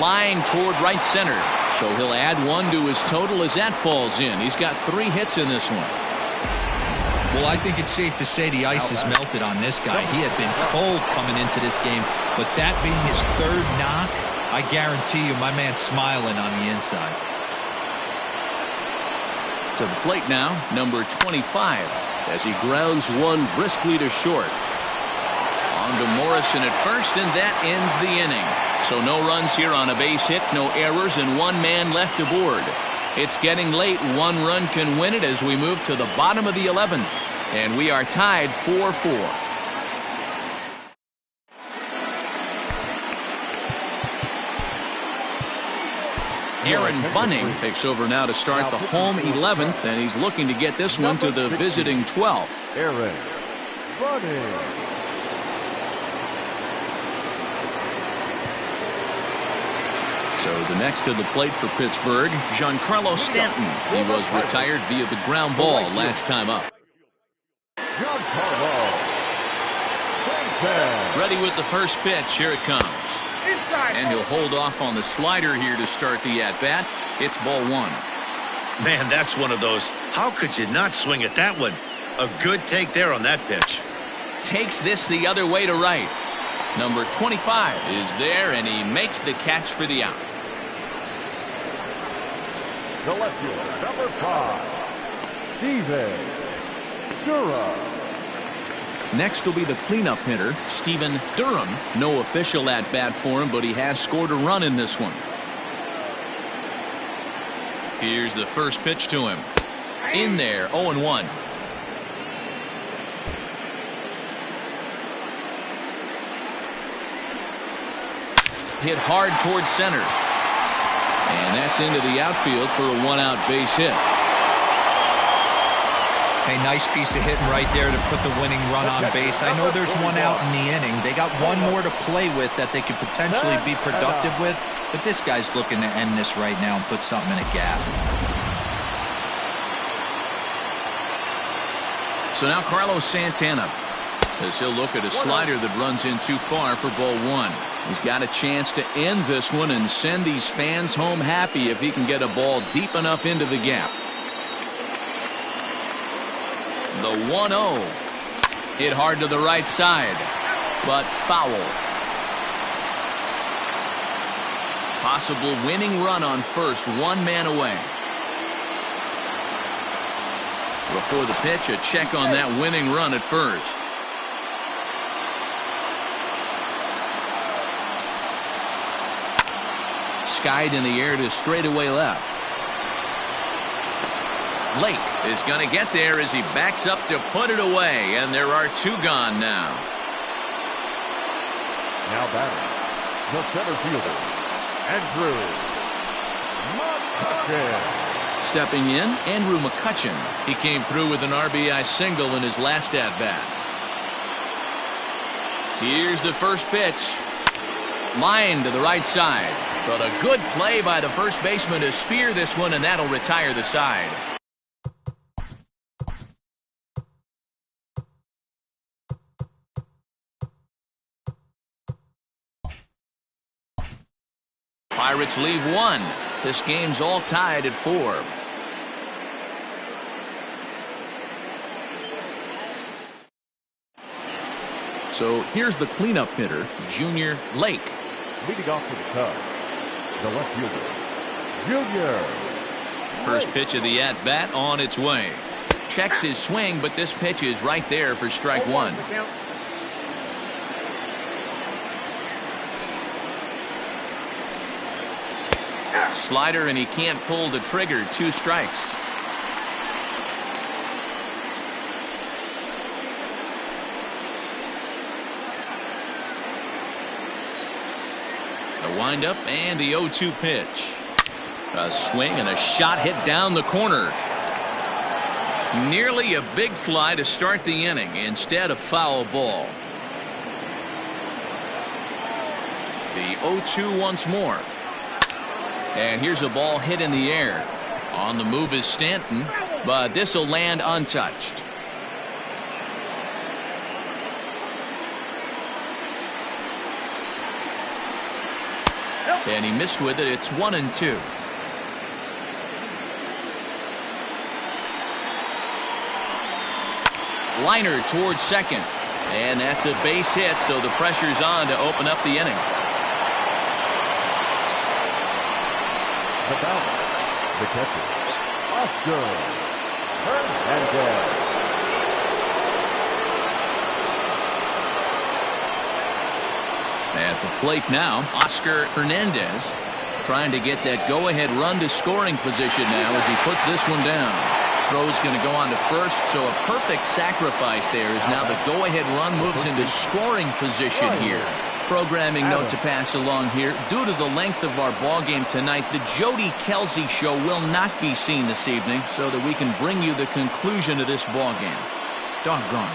Line toward right center. So he'll add 1 to his total as that falls in. He's got 3 hits in this one. Well, I think it's safe to say the ice is melted on this guy. He had been cold coming into this game, but that being his 3rd knock, I guarantee you my man's smiling on the inside. To the plate now, number 25, as he grounds 1 briskly to short. On to Morrison at first, and that ends the inning. So no runs here on a base hit, no errors, and 1 man left aboard. It's getting late. 1 run can win it as we move to the bottom of the 11th. And we are tied 4-4. Aaron Bunning takes over now to start the home 11th, and he's looking to get this one to the visiting 12th. Aaron Bunning. So the next to the plate for Pittsburgh, Giancarlo Stanton. He was retired via the ground ball last time up. Giancarlo Stanton. Ready with the first pitch. Here it comes. And he'll hold off on the slider here to start the at-bat. It's ball 1. Man, that's one of those. How could you not swing at that one? A good take there on that pitch. Takes this the other way to right. Number 25 is there, and he makes the catch for the out. The left fielder, number 5, Steven Durham. Next will be the cleanup hitter, Stephen Durham. No official at-bat for him, but he has scored a run in this one. Here's the first pitch to him. In there, 0-1. Hit hard towards center. And that's into the outfield for a 1-out base hit. Hey, nice piece of hitting right there to put the winning run on base. I know there's 1 out in the inning. They got 1 more to play with that they could potentially be productive with, but this guy's looking to end this right now and put something in a gap. So now Carlos Santana, as he'll look at a slider that runs in too far for ball 1. He's got a chance to end this one and send these fans home happy if he can get a ball deep enough into the gap. The 1-0. Hit hard to the right side, but foul. Possible winning run on first, 1 man away. Before the pitch, a check on that winning run at first. Skied in the air to straightaway left. Lake is going to get there as he backs up to put it away, and there are 2 gone now. Now batting, the center fielder, Andrew McCutchen. Stepping in, Andrew McCutchen. He came through with an RBI single in his last at-bat. Here's the first pitch. Line to the right side. But a good play by the first baseman to spear this one, and that'll retire the side. Pirates leave 1. This game's all tied at 4. So here's the cleanup hitter, Junior Lake. Leading off for the Cubs, The left fielder, Junior. First pitch of the at-bat on its way. Checks his swing, but this pitch is right there for strike one. Slider, and he can't pull the trigger. 2 strikes. The windup and the 0-2 pitch. A swing and a shot hit down the corner. Nearly a big fly to start the inning. Instead, a foul ball. The 0-2 once more. And here's a ball hit in the air. On the move is Stanton, but this will land untouched. And he missed with it. It's 1-2. Liner towards second. And that's a base hit, so the pressure's on to open up the inning. The batter, the catcher, Oscar Hernandez. At the plate now, Oscar Hernandez trying to get that go-ahead run to scoring position now as he puts this one down. Throw's going to go on to first, so a perfect sacrifice there as now the go-ahead run moves into scoring position here. Programming note to pass along here. Due to the length of our ball game tonight, the Jody Kelsey show will not be seen this evening so that we can bring you the conclusion of this ball game. Doggone.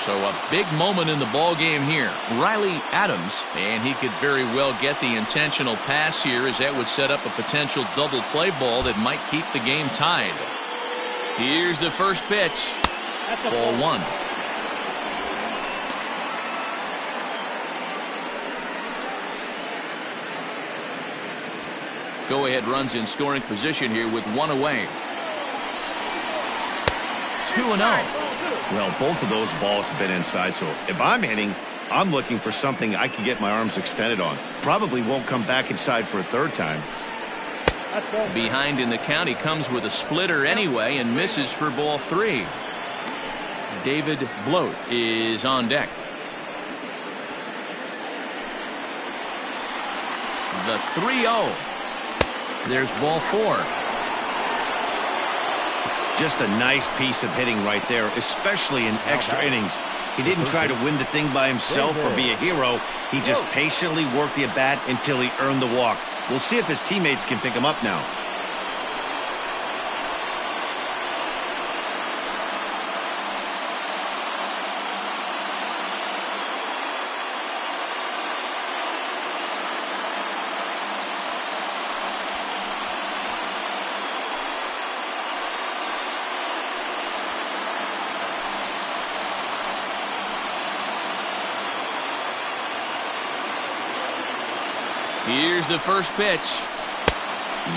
So a big moment in the ball game here. Riley Adams, and he could very well get the intentional pass here as that would set up a potential double play ball that might keep the game tied. Here's the first pitch. Ball 1. Go-ahead runs in scoring position here with 1 away. 2-0. Well, both of those balls have been inside, so if I'm hitting, I'm looking for something I can get my arms extended on. Probably won't come back inside for a third time. Behind in the count, he comes with a splitter anyway and misses for ball 3. David Bloat is on deck. The 3-0. There's ball 4. Just a nice piece of hitting right there, especially in extra innings. He didn't try to win the thing by himself or be a hero. He just patiently worked the at-bat until he earned the walk. We'll see if his teammates can pick him up now. Here's the first pitch.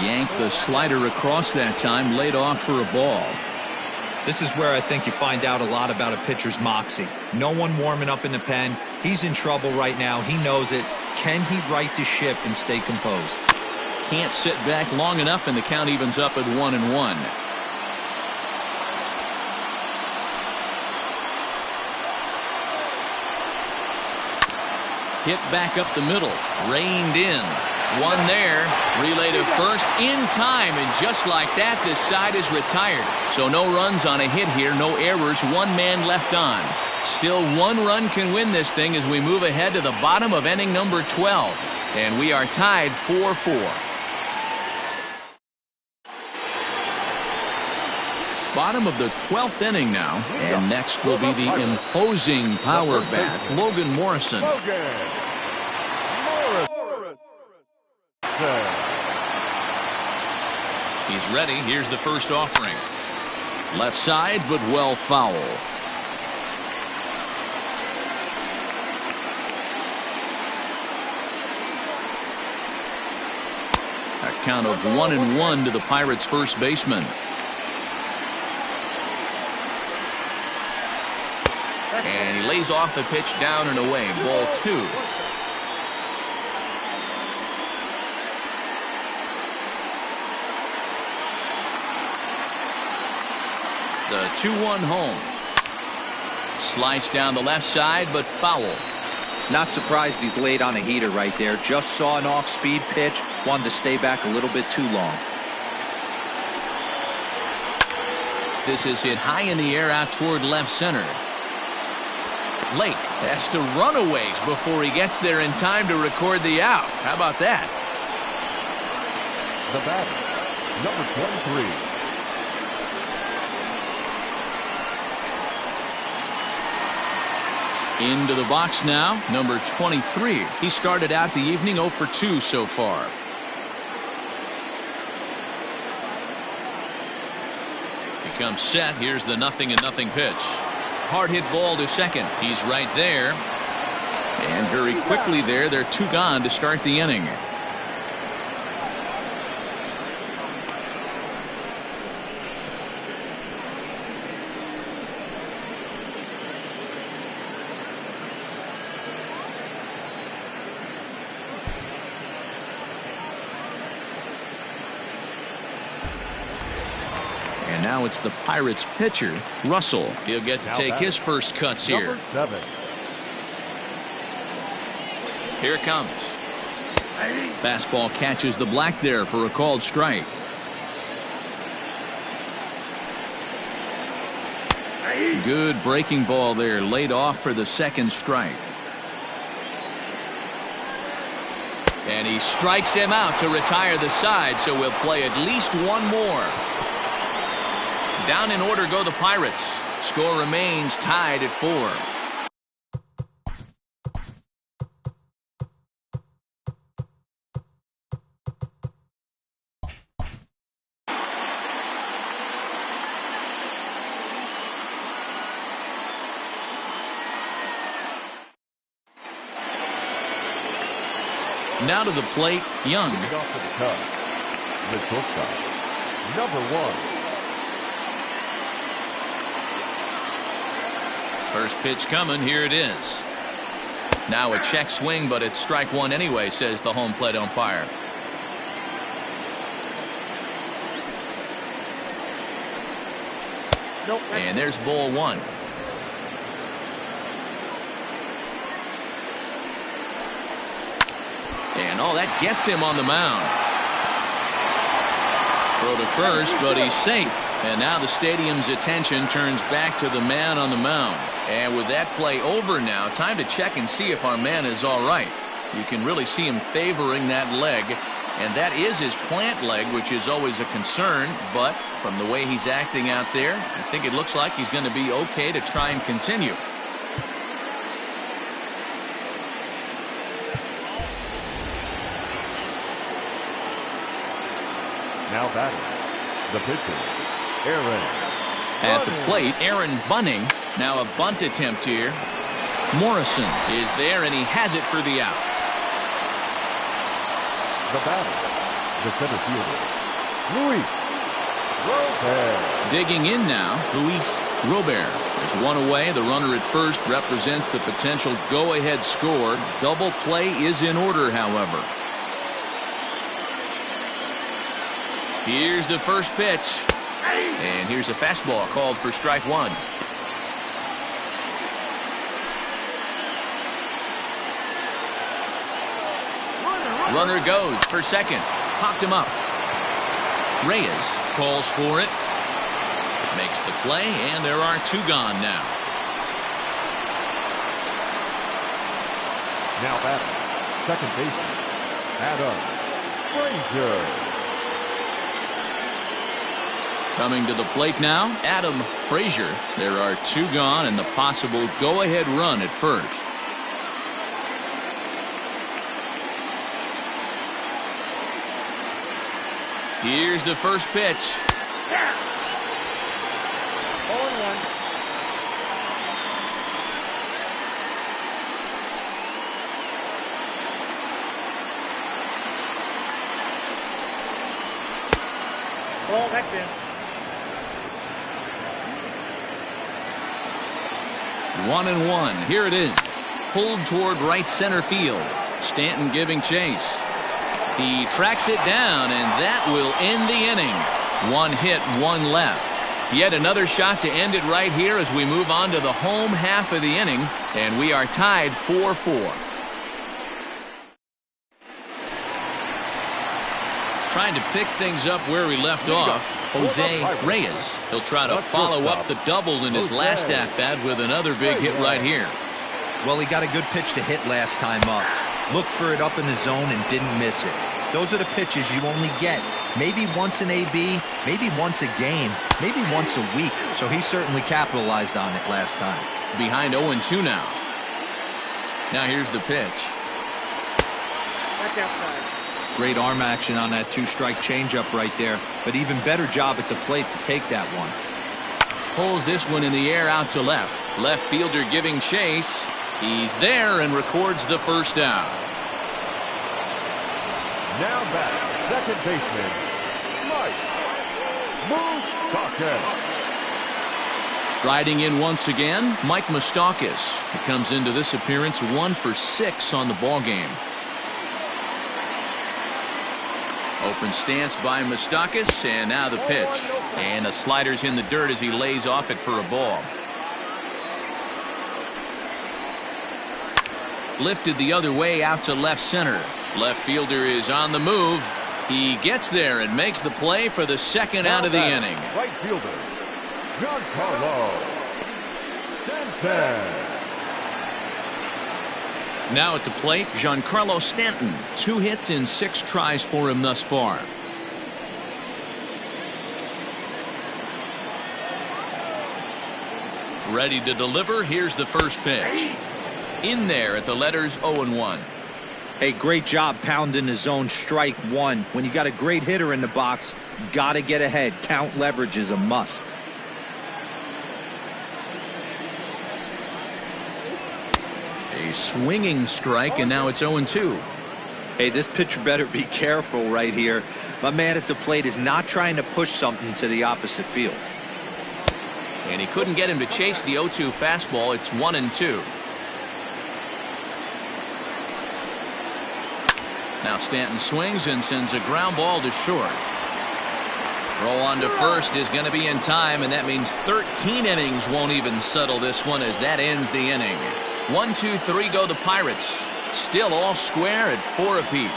Yanked the slider across that time, laid off for a ball. This is where I think you find out a lot about a pitcher's moxie. No one warming up in the pen. He's in trouble right now. He knows it. Can he right the ship and stay composed? Can't sit back long enough, and the count evens up at 1-1. Hit back up the middle, reined in. One there, relay to first in time, and just like that, this side is retired. So no runs on a hit here, no errors, 1 man left on. Still 1 run can win this thing as we move ahead to the bottom of inning number 12. And we are tied 4-4. Bottom of the 12th inning now, and next will be the imposing power bat, Logan Morrison. He's ready. Here's the first offering. Left side, but well foul. A count of 1-1 to the Pirates' first baseman. And he lays off a pitch down and away. Ball 2. The 2-1 home. Sliced down the left side, but foul. Not surprised he's laid on a heater right there. Just saw an off-speed pitch. Wanted to stay back a little bit too long. This is hit high in the air out toward left center. Lake has to run a ways before he gets there in time to record the out. How about that? The batter, number 23. Into the box now, number 23. He started out the evening 0 for 2 so far. He comes set. Here's the 0-0 pitch. Hard hit ball to second. He's right there. And very quickly there, they're 2 gone to start the inning. And now it's the Pirates pitcher, Russell. He'll get to take his first cuts here. Number 7. Here it comes. Fastball catches the black there for a called strike. Good breaking ball there, laid off for the second strike. And he strikes him out to retire the side, so we'll play at least one more. Down in order go the Pirates. Score remains tied at 4. Now to the plate, Young. Moving off to the Cubs, the shortstop, number 1. First pitch coming. Here it is. Now a check swing, but it's strike 1 anyway, says the home plate umpire. Nope. And there's ball 1. And that gets him on the mound. Throw to first, but he's safe. And now the stadium's attention turns back to the man on the mound. And with that play over now, time to check and see if our man is all right. You can really see him favoring that leg. And that is his plant leg, which is always a concern. But from the way he's acting out there, I think it looks like he's going to be okay to try and continue. Now batting, the pitcher, Aaron. At the plate, Aaron bunting. Now a bunt attempt here. Morrison is there, and he has it for the out. The batter, the center fielder, Luis Robert. Digging in now, Luis Robert. There's one away. The runner at first represents the potential go-ahead score. Double play is in order, however. Here's the first pitch. And here's a fastball called for strike 1. Runner goes for second. Popped him up. Reyes calls for it. Makes the play, and there are 2 gone now. Now batting, second baseman, Adam Frazier. Coming to the plate now, Adam Frazier. There are 2 gone and the possible go-ahead run at first. Here's the first pitch. 0-1. Ball back in. 1-1. Here it is. Pulled toward right center field. Stanton giving chase. He tracks it down, and that will end the inning. 1 hit, 1 left. Yet another shot to end it right here as we move on to the home half of the inning, and we are tied 4-4. Trying to pick things up where we left off, Jose Reyes. He'll try to follow up the double in his last at-bat with another big hit right here. Well, he got a good pitch to hit last time up. Looked for it up in the zone and didn't miss it. Those are the pitches you only get maybe once in AB, maybe once a game, maybe once a week. So he certainly capitalized on it last time. Behind 0-2 now. Now here's the pitch. That's outside. Great arm action on that two-strike changeup right there, but even better job at the plate to take that one. Pulls this one in the air out to left. Left fielder giving chase. He's there and records the first out. Now back, second baseman, Mike Moustakas. Striding in once again, Mike Moustakas. He comes into this appearance 1 for 6 on the ball game. Open stance by Moustakas, and now the pitch. And a slider's in the dirt as he lays off it for a ball. Lifted the other way out to left center. Left fielder is on the move. He gets there and makes the play for the second out of the inning. Right fielder, Giancarlo Stanton. Now at the plate, Giancarlo Stanton. 2 hits in 6 tries for him thus far. Ready to deliver. Here's the first pitch. In there at the letters 0-1. Hey, great job pounding the zone strike one. When you got a great hitter in the box, got to get ahead. Count leverage is a must. A swinging strike, and now it's 0-2. Hey, this pitcher better be careful right here. My man at the plate is not trying to push something to the opposite field. And he couldn't get him to chase the 0-2 fastball. It's 1-2. Now Stanton swings and sends a ground ball to short. Throw on to first is going to be in time, and that means 13 innings won't even settle this one as that ends the inning. 1, 2, 3 go the Pirates. Still all square at 4 apiece.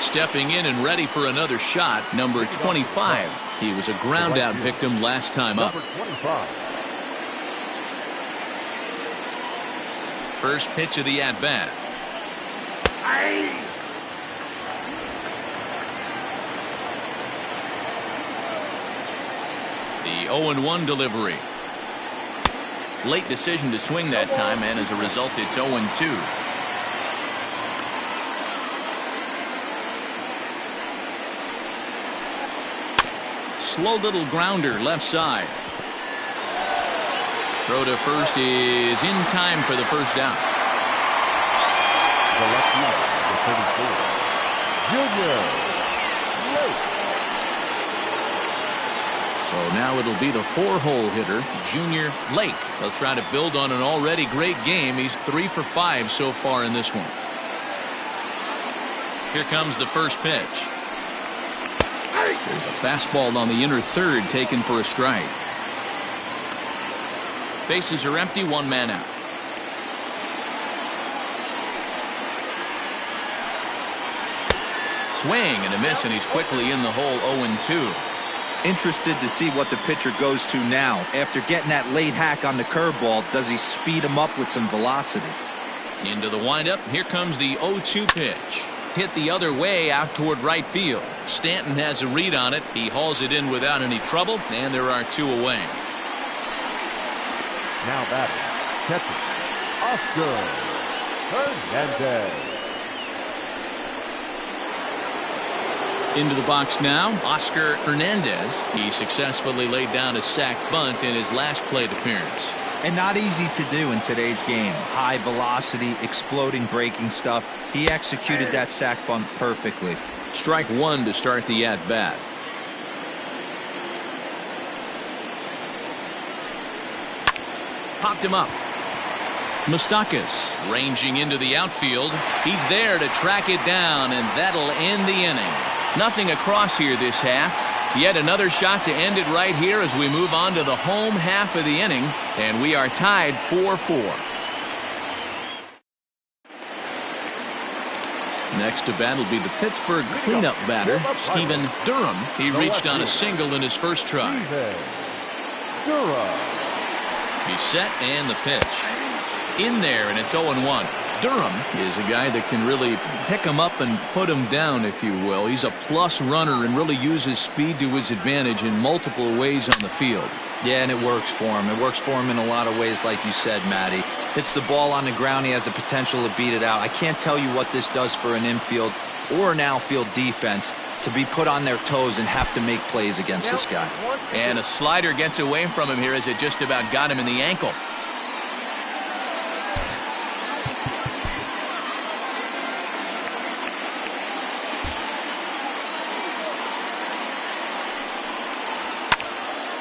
Stepping in and ready for another shot, number 25. He was a ground out victim last time up. Number 25. First pitch of the at-bat. The 0-1 delivery. Late decision to swing that time, and as a result, it's 0-2. Slow little grounder left side. Throw to first is in time for the first out. The left fielder, the 34, Junior Lake. So now it'll be the 4-hole hitter, Junior Lake. They'll try to build on an already great game. He's 3 for 5 so far in this one. Here comes the first pitch. There's a fastball on the inner third taken for a strike. Bases are empty, 1 man out. Swing and a miss, and he's quickly in the hole. 0-2. Interested to see what the pitcher goes to now. After getting that late hack on the curveball, does he speed him up with some velocity? Into the windup. Here comes the 0-2 pitch. Hit the other way out toward right field. Stanton has a read on it. He hauls it in without any trouble, and there are 2 away. Now batting, catcher, Oscar Hernandez. Into the box now, Oscar Hernandez. He successfully laid down a sac bunt in his last plate appearance. And not easy to do in today's game. High velocity, exploding breaking stuff. He executed that sac bunt perfectly. Strike 1 to start the at-bat. Popped him up. Moustakas ranging into the outfield. He's there to track it down, and that'll end the inning. Nothing across here this half. Yet another shot to end it right here as we move on to the home half of the inning, and we are tied 4-4. Next to bat will be the Pittsburgh cleanup batter, Stephen Durham. He reached on a single in his first try. He's set, and the pitch. In there, and it's 0-1. Durham is a guy that can really pick him up and put him down, if you will. He's a plus runner and really uses speed to his advantage in multiple ways on the field. Yeah, and it works for him. It works for him in a lot of ways, like you said, Matty. Hits the ball on the ground. He has the potential to beat it out. I can't tell you what this does for an infield or an outfield defense to be put on their toes and have to make plays against this guy. And a slider gets away from him here as it just about got him in the ankle.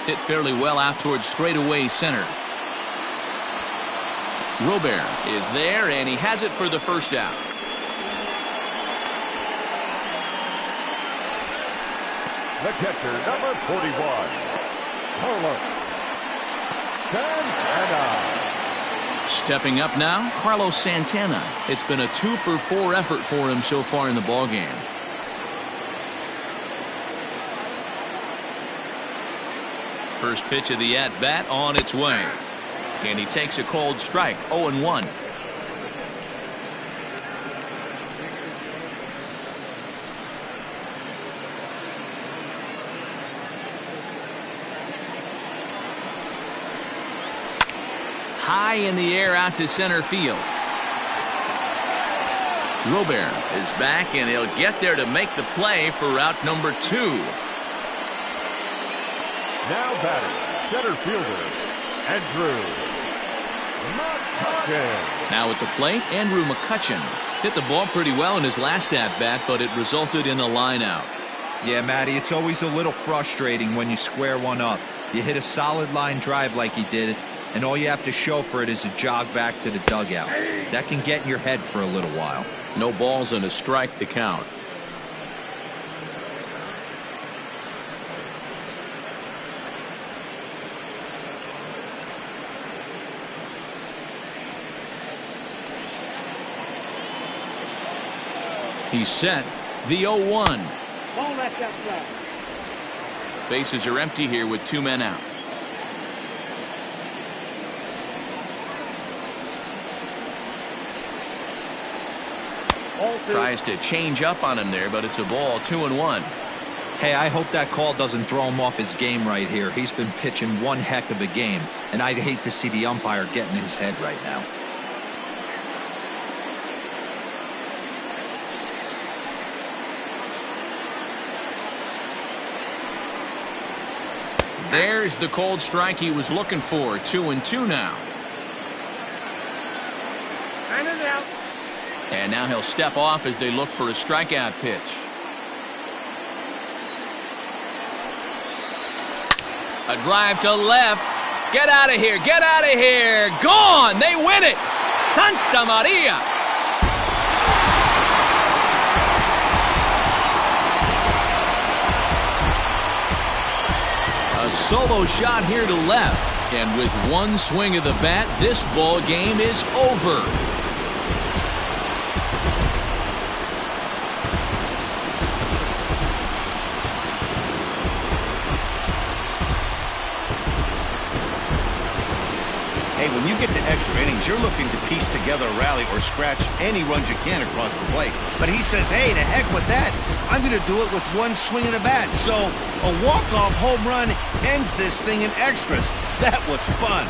Hit fairly well out towards straightaway center. Robert is there, and he has it for the first out. The catcher, number 41, Carlos Santana. Stepping up now, Carlos Santana. It's been a 2-for-4 effort for him so far in the ballgame. First pitch of the at-bat on its way. And he takes a cold strike, 0-1. High in the air out to center field. Robert is back, and he'll get there to make the play for route number 2. Now batting, center fielder, Andrew McCutchen. Now at the plate, Andrew McCutchen hit the ball pretty well in his last at-bat, but it resulted in a line out. Yeah, Matty, it's always a little frustrating when you square one up. You hit a solid line drive like he did, and all you have to show for it is a jog back to the dugout. That can get in your head for a little while. No balls and a strike to count. He's set. The 0-1. Ball left outside. Bases are empty here with 2 men out. Tries to change up on him there, but it's a ball, 2-1. Hey, I hope that call doesn't throw him off his game right here. He's been pitching one heck of a game, and I'd hate to see the umpire get in his head right now. There's the cold strike he was looking for. 2-2 now. And it's out. And now he'll step off as they look for a strikeout pitch. A drive to left. Get out of here. Get out of here. Gone. They win it. Santa Maria. A solo shot here to left. And with one swing of the bat, this ball game is over. Hey, when you get to extra innings, you're looking to piece together a rally or scratch any runs you can across the plate. But he says, hey, to heck with that. I'm going to do it with one swing of the bat. So a walk-off home run ends this thing in extras. That was fun.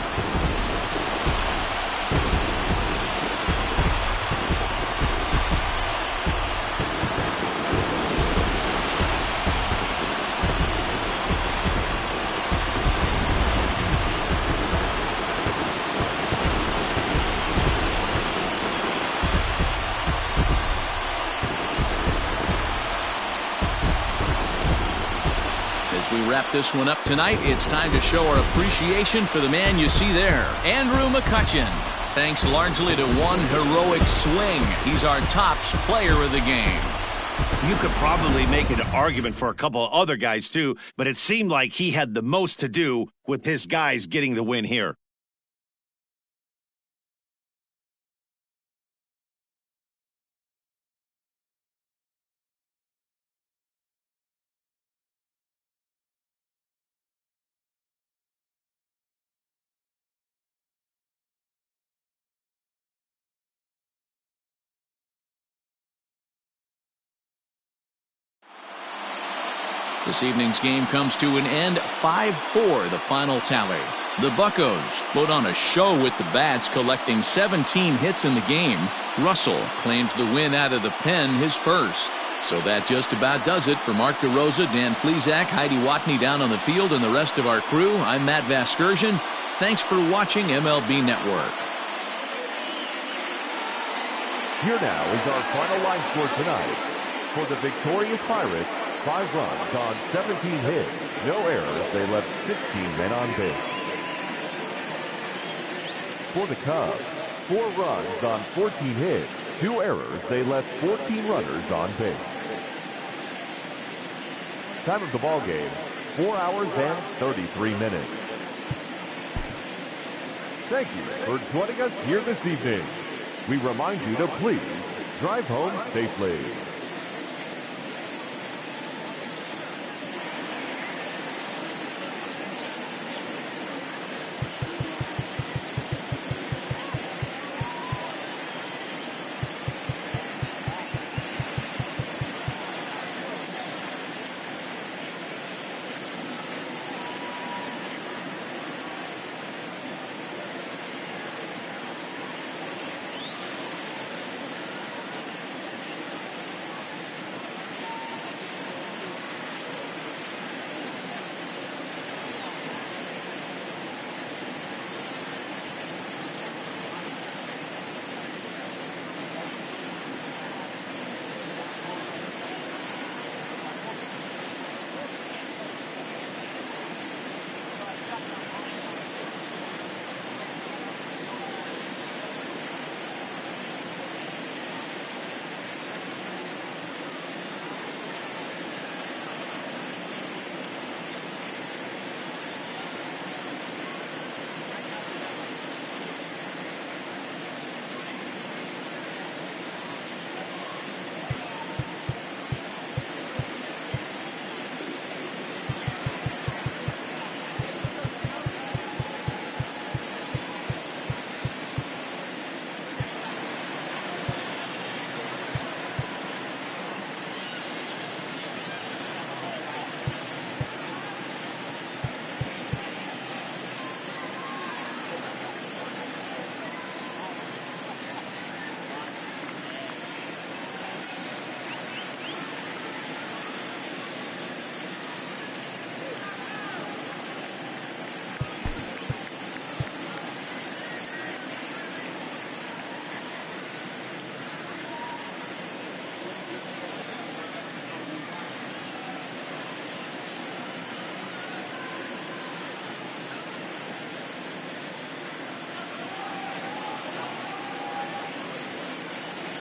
As we wrap this one up tonight, it's time to show our appreciation for the man you see there, Andrew McCutchen. thanks largely to one heroic swing. He's our tops player of the game. You could probably make an argument for a couple of other guys, too, but it seemed like he had the most to do with his guys getting the win here. This evening's game comes to an end, 5-4 the final tally. The Buccos put on a show with the bats, collecting 17 hits in the game. Russell claims the win out of the pen, his first. So that just about does it for Mark DeRosa, Dan Plesac, Heidi Watney down on the field, and the rest of our crew. I'm Matt Vasgersian. Thanks for watching MLB Network. Here now is our final line score tonight. For the victorious Pirates, 5 runs on 17 hits, no errors. They left 16 men on base. For the Cubs, 4 runs on 14 hits, 2 errors. They left 14 runners on base. Time of the ball game, 4 hours and 33 minutes. Thank you for joining us here this evening. We remind you to please drive home safely.